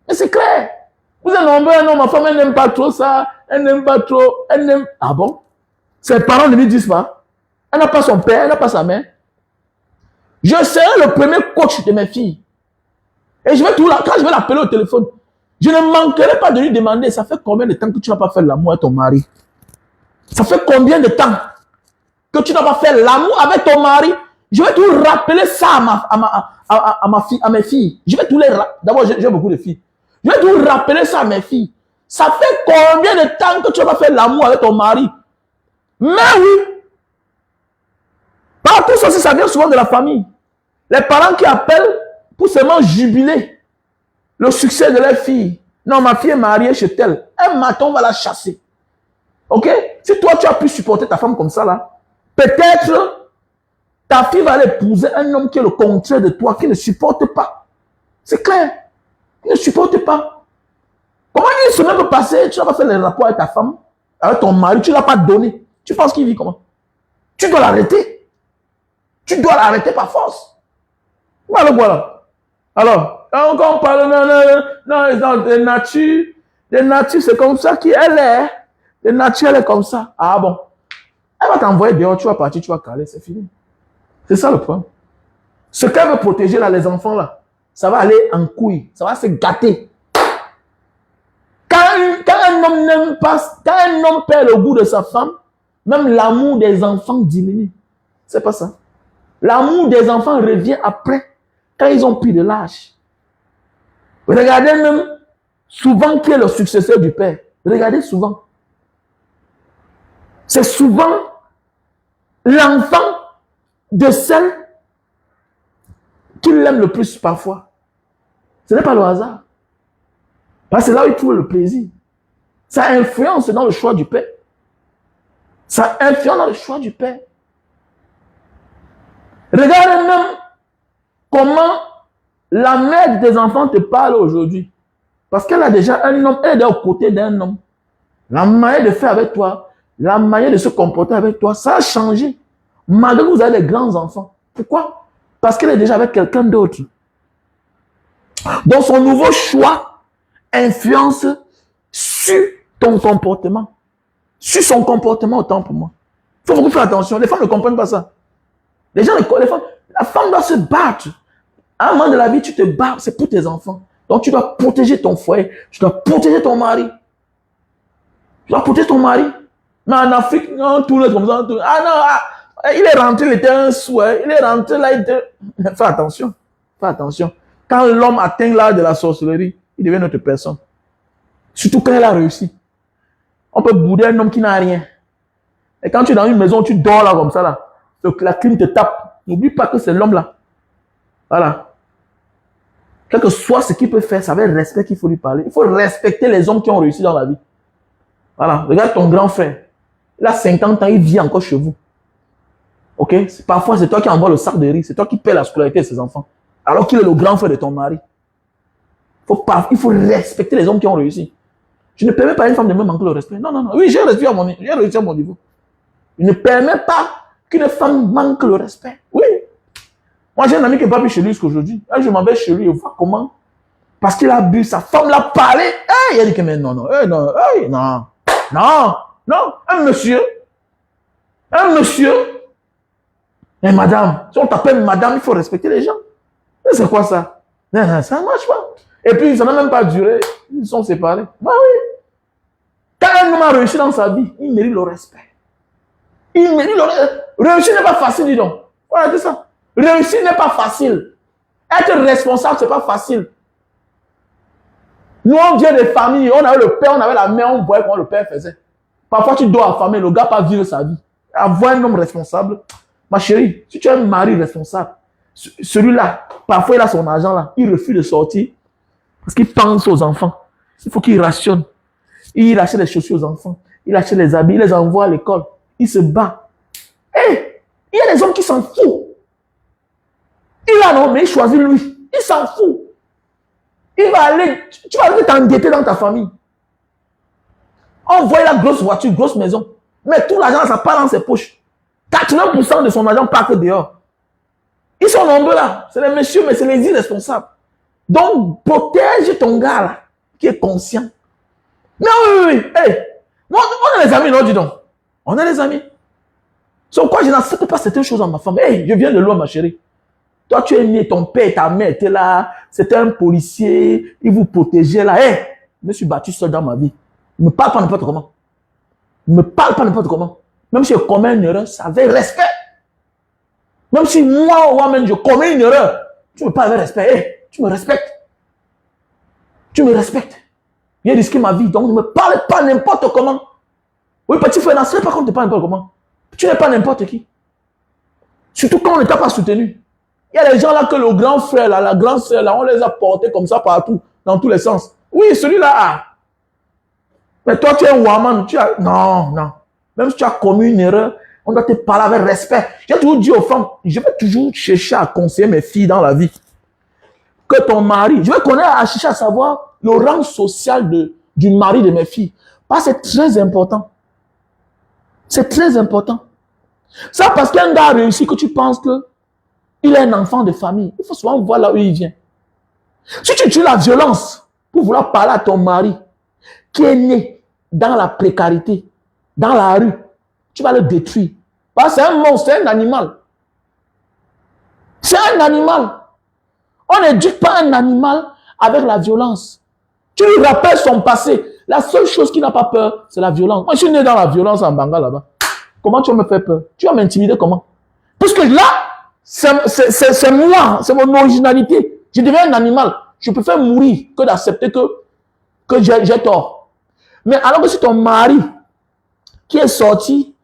[SPEAKER 1] Mais c'est clair. Vous êtes nombreux, non, ma femme, elle n'aime pas trop ça. Elle n'aime pas trop. Elle n'aime. Ah bon? Ses parents ne lui disent pas. Elle n'a pas son père, elle n'a pas sa mère. Je serai le premier coach de mes filles. Et je vais tout là, quand je vais l'appeler au téléphone, je ne manquerai pas de lui demander, ça fait combien de temps que tu n'as pas fait l'amour avec ton mari? Ça fait combien de temps que tu n'as pas fait l'amour avec ton mari? Je vais tout rappeler ça à mes filles. Je vais tout les rappeler. D'abord, j'ai beaucoup de filles. Je vais tout rappeler ça à mes filles. Ça fait combien de temps que tu n'as pas fait l'amour avec ton mari? Mais oui. Par tout ça, ça vient souvent de la famille. Les parents qui appellent pour seulement jubiler le succès de leur fille. Non, ma fille est mariée chez tel. Un matin, on va la chasser. Ok? Si toi, tu as pu supporter ta femme comme ça, là, peut-être ta fille va aller épouser un homme qui est le contraire de toi, qui ne supporte pas. C'est clair. Il ne supporte pas. Comment une semaine peut passer, tu n'as pas fait les rapports avec ta femme, avec ton mari, tu ne l'as pas donné. Tu penses qu'il vit comment? Tu dois l'arrêter. Tu dois l'arrêter par force. Voilà, voilà. Alors, quand on parle, non, de nature, c'est comme ça qu'elle est. De nature, elle est comme ça. Ah bon. Elle va t'envoyer dehors, tu vas partir, tu vas caler, c'est fini. C'est ça le point. Ce qu'elle veut protéger là, les enfants là, ça va aller en couille, ça va se gâter. Quand un homme n'aime pas, quand un homme perd le goût de sa femme, même l'amour des enfants diminue. C'est pas ça. L'amour des enfants revient après, quand ils ont pris de l'âge. Regardez même souvent qui est le successeur du père. Regardez souvent. C'est souvent l'enfant de celle qui l'aime le plus parfois. Ce n'est pas le hasard. Parce que c'est là où il trouve le plaisir. Ça influence dans le choix du père. Ça influence dans le choix du père. Regarde même comment la mère de tes enfants te parle aujourd'hui. Parce qu'elle a déjà un homme, elle est aux côtés d'un homme. La manière de faire avec toi, la manière de se comporter avec toi, ça a changé. Malgré que vous avez des grands enfants. Pourquoi? Parce qu'elle est déjà avec quelqu'un d'autre. Donc son nouveau choix influence sur ton comportement. Sur son comportement autant pour moi. Il faut beaucoup faire attention. Les femmes ne comprennent pas ça. Les gens, les femmes, la femme doit se battre. À un moment de la vie, tu te bats, c'est pour tes enfants. Donc tu dois protéger ton foyer, tu dois protéger ton mari. Tu dois protéger ton mari. Mais en Afrique, non, tout le monde comme ça. Ah non, il est rentré, il était un souhait. Il est rentré là, il était... Fais attention. Fais attention. Quand l'homme atteint l'âge de la sorcellerie, il devient notre personne. Surtout quand il a réussi. On peut bouder un homme qui n'a rien. Et quand tu es dans une maison, tu dors là comme ça, là. La clim te tape. N'oublie pas que c'est l'homme là. Voilà. Quel que soit ce qu'il peut faire, c'est avec respect qu'il faut lui parler. Il faut respecter les hommes qui ont réussi dans la vie. Voilà. Regarde ton grand frère. Il a 50 ans, il vit encore chez vous. Ok? Parfois, c'est toi qui envoies le sac de riz. C'est toi qui paies la scolarité de ses enfants. Alors qu'il est le grand frère de ton mari. Il faut respecter les hommes qui ont réussi. Je ne permets pas à une femme de me manquer le respect. Non, non, non. Oui, j'ai réussi à mon niveau. Je ne permets pas qu'une femme manque le respect. Oui. Moi, j'ai un ami qui n'est pas plus chez lui jusqu'aujourd'hui. Je m'en vais chez lui, je vois comment. Parce qu'il a bu, sa femme l'a parlé. Il a dit que mais non, non, non, non, non, non. Un monsieur. Mais madame, si on t'appelle madame, il faut respecter les gens. C'est quoi ça? Non, non, ça ne marche pas. Et puis, ça n'a même pas duré. Ils sont séparés. Bah oui. Quand un homme a réussi dans sa vie, il mérite le respect. Il mérite le respect. Réussir n'est pas facile, dis donc. Voilà, c'est ça. Réussir n'est pas facile. Être responsable, c'est pas facile. Nous, on vient des familles, on avait le père, on avait la mère, on voyait comment le père faisait. Parfois, tu dois affamer, le gars pas vivre sa vie. Avoir un homme responsable. Ma chérie, si tu as un mari responsable, celui-là, parfois il a son argent là, il refuse de sortir parce qu'il pense aux enfants. Il faut qu'il rationne. Il achète les chaussures aux enfants, il achète les habits, il les envoie à l'école. Il se bat. Hey, il y a des hommes qui s'en foutent. Il a non, mais il choisit lui. Il s'en fout. Il va aller, tu vas aller t'endetter dans ta famille. On voit la grosse voiture, grosse maison. Mais tout l'argent, ça part dans ses poches. 80% de son argent part que dehors. Ils sont nombreux là. C'est les messieurs, mais c'est les irresponsables. Donc, protège ton gars là, qui est conscient. Non, oui. Hey, on est les amis, non, dis donc. On est les amis. C'est pourquoi je n'accepte pas certaines choses à ma femme. Hey, je viens de loin, ma chérie. Toi, tu es né, ton père et ta mère étaient là. C'était un policier. Il vous protégeait là. Hey, je me suis battu seul dans ma vie. Ne me parle pas n'importe comment. Ne me parle pas n'importe comment. Même si je commets une erreur, ça avait respect. Même si moi-même, je commets une erreur, tu me parles avec respect. Hey, tu me respectes. Tu me respectes. J'ai risqué ma vie, donc ne me parle pas n'importe comment. Oui, petit frère, n'en pas qu'on ne te parle n'importe comment. Tu n'es pas n'importe qui. Surtout quand on ne t'a pas soutenu. Il y a des gens là que le grand frère, là, la grande sœur, là, on les a portés comme ça partout, dans tous les sens. Oui, celui-là. Mais toi, tu es un woman. Non, non. Même si tu as commis une erreur, on doit te parler avec respect. J'ai toujours dit aux femmes, je vais toujours chercher à conseiller mes filles dans la vie. Que ton mari, je vais connaître à chercher à savoir le rang social du mari de mes filles. Parce que c'est très important. C'est très important. Ça parce qu'un gars a réussi que tu penses qu'il est un enfant de famille. Il faut souvent voir là où il vient. Si tu tues la violence pour vouloir parler à ton mari qui est né dans la précarité, dans la rue, tu vas le détruire. Parce que c'est un monstre, c'est un animal. C'est un animal. On n'éduque pas un animal avec la violence. Tu lui rappelles son passé. La seule chose qui n'a pas peur, c'est la violence. Moi, je suis né dans la violence en Banga là-bas. Comment tu vas me faire peur? Tu vas m'intimider comment? Puisque là, c'est moi, c'est mon originalité. Je deviens un animal. Je préfère mourir que d'accepter que j'ai tort. Mais alors que c'est ton mari qui est sorti,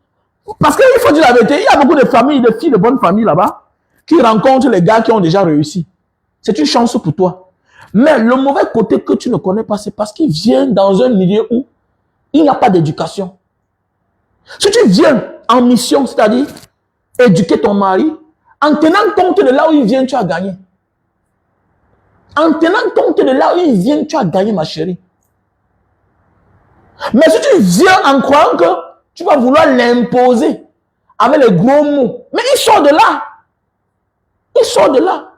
[SPEAKER 1] parce qu'il faut dire la vérité, il y a beaucoup de familles, de filles de bonne famille là-bas, qui rencontrent les gars qui ont déjà réussi. C'est une chance pour toi. Mais le mauvais côté que tu ne connais pas, c'est parce qu'il vient dans un milieu où il n'y a pas d'éducation. Si tu viens en mission, c'est-à-dire éduquer ton mari, en tenant compte de là où il vient, tu as gagné. En tenant compte de là où il vient, tu as gagné, ma chérie. Mais si tu viens en croyant que tu vas vouloir l'imposer avec les gros mots, mais il sort de là. Il sort de là.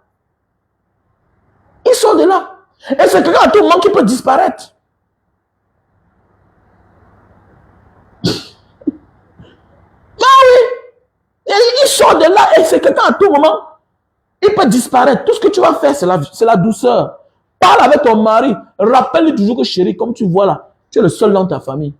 [SPEAKER 1] Il sort de là. Et c'est quelqu'un à tout moment qui peut disparaître. Ah oui. Il sort de là et c'est quelqu'un à tout moment. Il peut disparaître. Tout ce que tu vas faire, c'est la douceur. Parle avec ton mari. Rappelle-lui toujours que chérie, comme tu vois là, tu es le seul dans ta famille.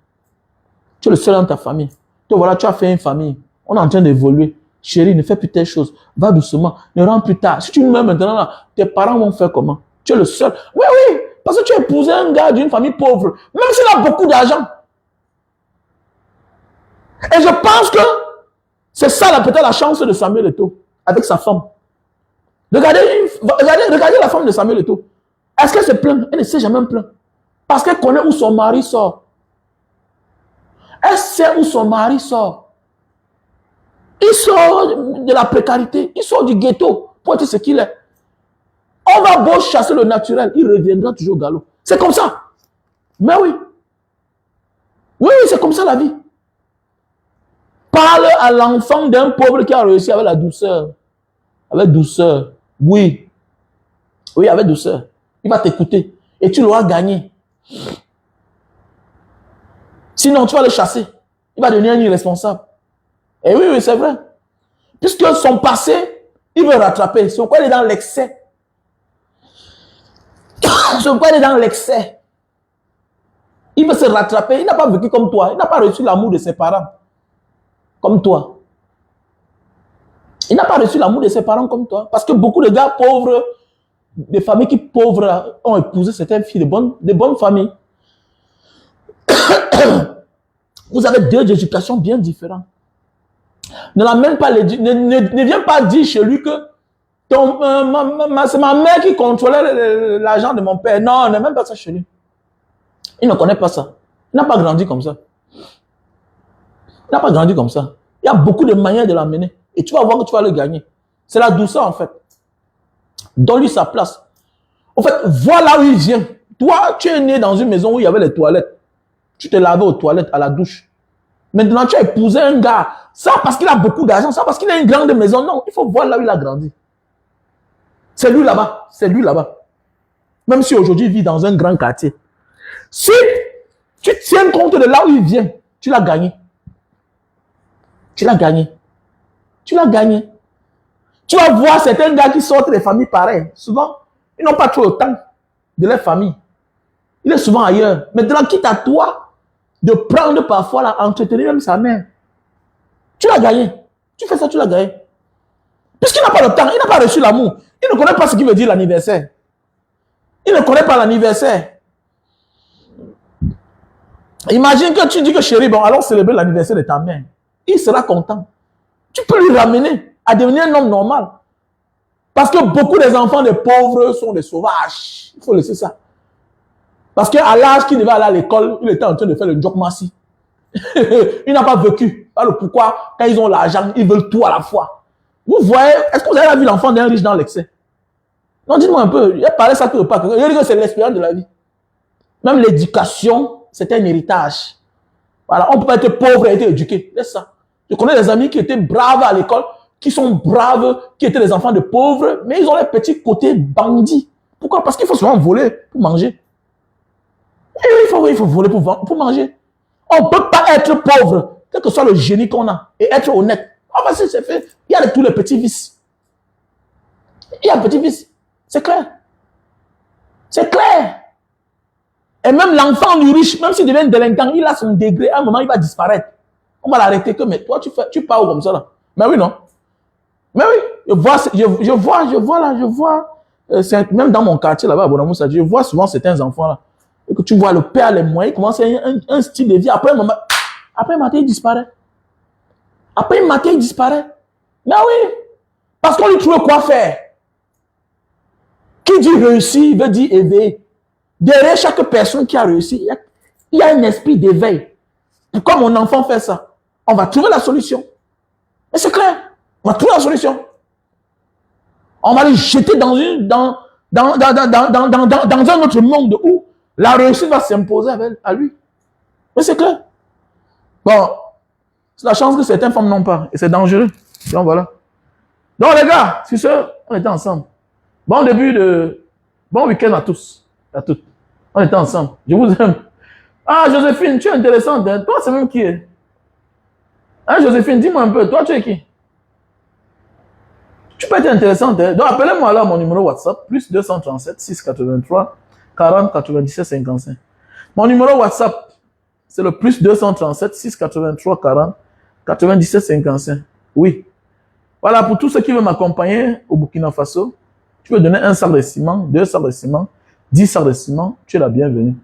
[SPEAKER 1] Tu es le seul dans ta famille. Donc voilà, tu as fait une famille. On est en train d'évoluer. Chérie, ne fais plus telle chose. Va doucement. Ne rentre plus tard. Si tu meurs maintenant, là, tes parents vont faire comment? Tu es le seul. Oui, oui. Parce que tu as épousé un gars d'une famille pauvre. Même s'il a beaucoup d'argent. Et je pense que c'est ça peut-être la chance de Samuel Eto'o avec sa femme. Regardez la femme de Samuel Eto'o. Est-ce qu'elle se plaint? Elle ne s'est jamais plaint. Parce qu'elle connaît où son mari sort. Elle sait où son mari sort. Il sort de la précarité. Il sort du ghetto pour être ce qu'il est. On va beau chasser le naturel. Il reviendra toujours au galop. C'est comme ça. Mais oui. Oui, c'est comme ça la vie. Parle à l'enfant d'un pauvre qui a réussi avec la douceur. Avec douceur. Oui. Oui, avec douceur. Il va t'écouter. Et tu l'auras gagné. Sinon, tu vas le chasser. Il va devenir un irresponsable. Et oui, oui, c'est vrai. Puisque son passé, il veut rattraper. C'est pourquoi il est dans l'excès. C'est pourquoi il est dans l'excès. Il veut se rattraper. Il n'a pas vécu comme toi. Il n'a pas reçu l'amour de ses parents. Comme toi. Il n'a pas reçu l'amour de ses parents comme toi. Parce que beaucoup de gars pauvres, des familles qui pauvres ont épousé certaines filles de bonnes familles. Vous avez deux éducations bien différentes. Ne l'amène pas, ne viens pas dire chez lui que c'est ma mère qui contrôlait l'argent de mon père. Non, ne même pas ça chez lui. Il ne connaît pas ça. Il n'a pas grandi comme ça. Il n'a pas grandi comme ça. Il y a beaucoup de manières de l'amener. Et tu vas voir que tu vas le gagner. C'est la douceur en fait. Donne-lui sa place. En fait, voilà où il vient. Toi, tu es né dans une maison où il y avait les toilettes. Tu te lavais aux toilettes, à la douche. Maintenant, tu as épousé un gars. Ça parce qu'il a beaucoup d'argent. Ça parce qu'il a une grande maison. Non, il faut voir là où il a grandi. C'est lui là-bas. C'est lui là-bas. Même si aujourd'hui il vit dans un grand quartier. Si tu tiens compte de là où il vient, tu l'as gagné. Tu l'as gagné. Tu l'as gagné. Tu vas voir certains gars qui sortent des familles pareilles. Souvent, ils n'ont pas trop le temps de leur famille. Il est souvent ailleurs. Maintenant, quitte à toi de prendre parfois là, entretenir même sa mère. Tu l'as gagné. Tu fais ça, tu l'as gagné. Puisqu'il n'a pas le temps, il n'a pas reçu l'amour. Il ne connaît pas ce qui veut dire l'anniversaire. Il ne connaît pas l'anniversaire. Imagine que tu dis que chérie, bon, allons célébrer l'anniversaire de ta mère. Il sera content. Tu peux lui ramener à devenir un homme normal. Parce que beaucoup des enfants des pauvres sont des sauvages. Il faut laisser ça. Parce qu'à l'âge qu'il devait aller à l'école, il était en train de faire le job massi. Il n'a pas vécu. Alors pourquoi, quand ils ont l'argent, ils veulent tout à la fois. Vous voyez, est-ce que vous avez vu l'enfant d'un riche dans l'excès? Non, dites-moi un peu. Il a parlé ça que pas. Il dit que c'est l'expérience de la vie. Même l'éducation, c'est un héritage. Voilà, on peut pas être pauvre et être éduqué. Laisse ça. Je connais des amis qui étaient braves à l'école, qui sont braves, qui étaient des enfants de pauvres, mais ils ont les petits côtés bandits. Pourquoi? Parce qu'il faut souvent voler pour manger. Et il faut voler pour manger. On ne peut pas être pauvre, quel que soit le génie qu'on a, et être honnête. Ah, bah, c'est fait. Il y a tous les petits vices. Il y a des petits vices. C'est clair. C'est clair. Et même l'enfant du riche, même s'il devient délinquant, il a son degré. À un moment, il va disparaître. On va l'arrêter que, mais toi, tu parles comme ça là. Mais oui, non. Mais oui, je vois là, même dans mon quartier là-bas, je vois souvent certains enfants là. Et que tu vois le père, les moyens, il commence à un style de vie. Après un matin, il disparaît. Après un matin, il disparaît. Mais oui, parce qu'on lui trouve quoi faire. Qui dit réussir veut dire éveiller. Derrière chaque personne qui a réussi, il y a un esprit d'éveil. Pourquoi mon enfant fait ça? On va trouver la solution. Et c'est clair. On va trouver la solution. On va le jeter dans un autre monde où la réussite va s'imposer à lui. Mais c'est clair. Bon, c'est la chance que certaines femmes n'ont pas. Et c'est dangereux. Donc voilà. Donc les gars, sur ce, on était ensemble. Bon week-end à tous. À toutes. On était ensemble. Je vous aime. Ah, Joséphine, tu es intéressante. Hein? Toi, c'est même qui est? Hein, Joséphine, dis-moi un peu. Toi, tu es qui? Tu peux être intéressante. Hein? Donc, appelez-moi là mon numéro WhatsApp, plus 237 683 40 97 55. Mon numéro WhatsApp, c'est le plus 237 683 40 97 55. Oui. Voilà, pour tous ceux qui veulent m'accompagner au Burkina Faso, tu peux donner 1 sac de ciment, 2 sacs de ciment, 10 sacs de ciment, tu es la bienvenue.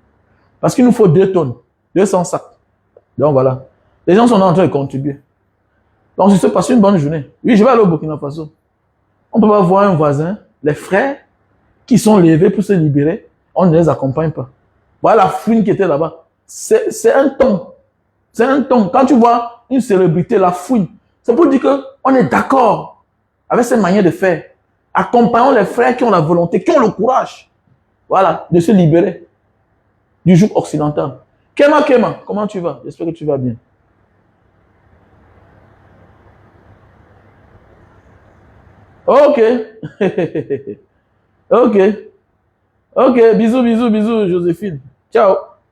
[SPEAKER 1] Parce qu'il nous faut 2 tonnes, 200 sacs. Donc voilà. Les gens sont en train de contribuer. Donc, je se passe une bonne journée. Oui, je vais aller au Burkina Faso. On ne peut pas voir un voisin, les frères qui sont levés pour se libérer, on ne les accompagne pas. Voilà la fouine qui était là-bas. C'est un ton. C'est un ton. Quand tu vois une célébrité, la fouine, c'est pour dire qu'on est d'accord avec cette manière de faire. Accompagnons les frères qui ont la volonté, qui ont le courage, voilà, de se libérer du joug occidental. Kema, comment tu vas? J'espère que tu vas bien. Ok. Ok. Ok, bisous, Joséphine. Ciao.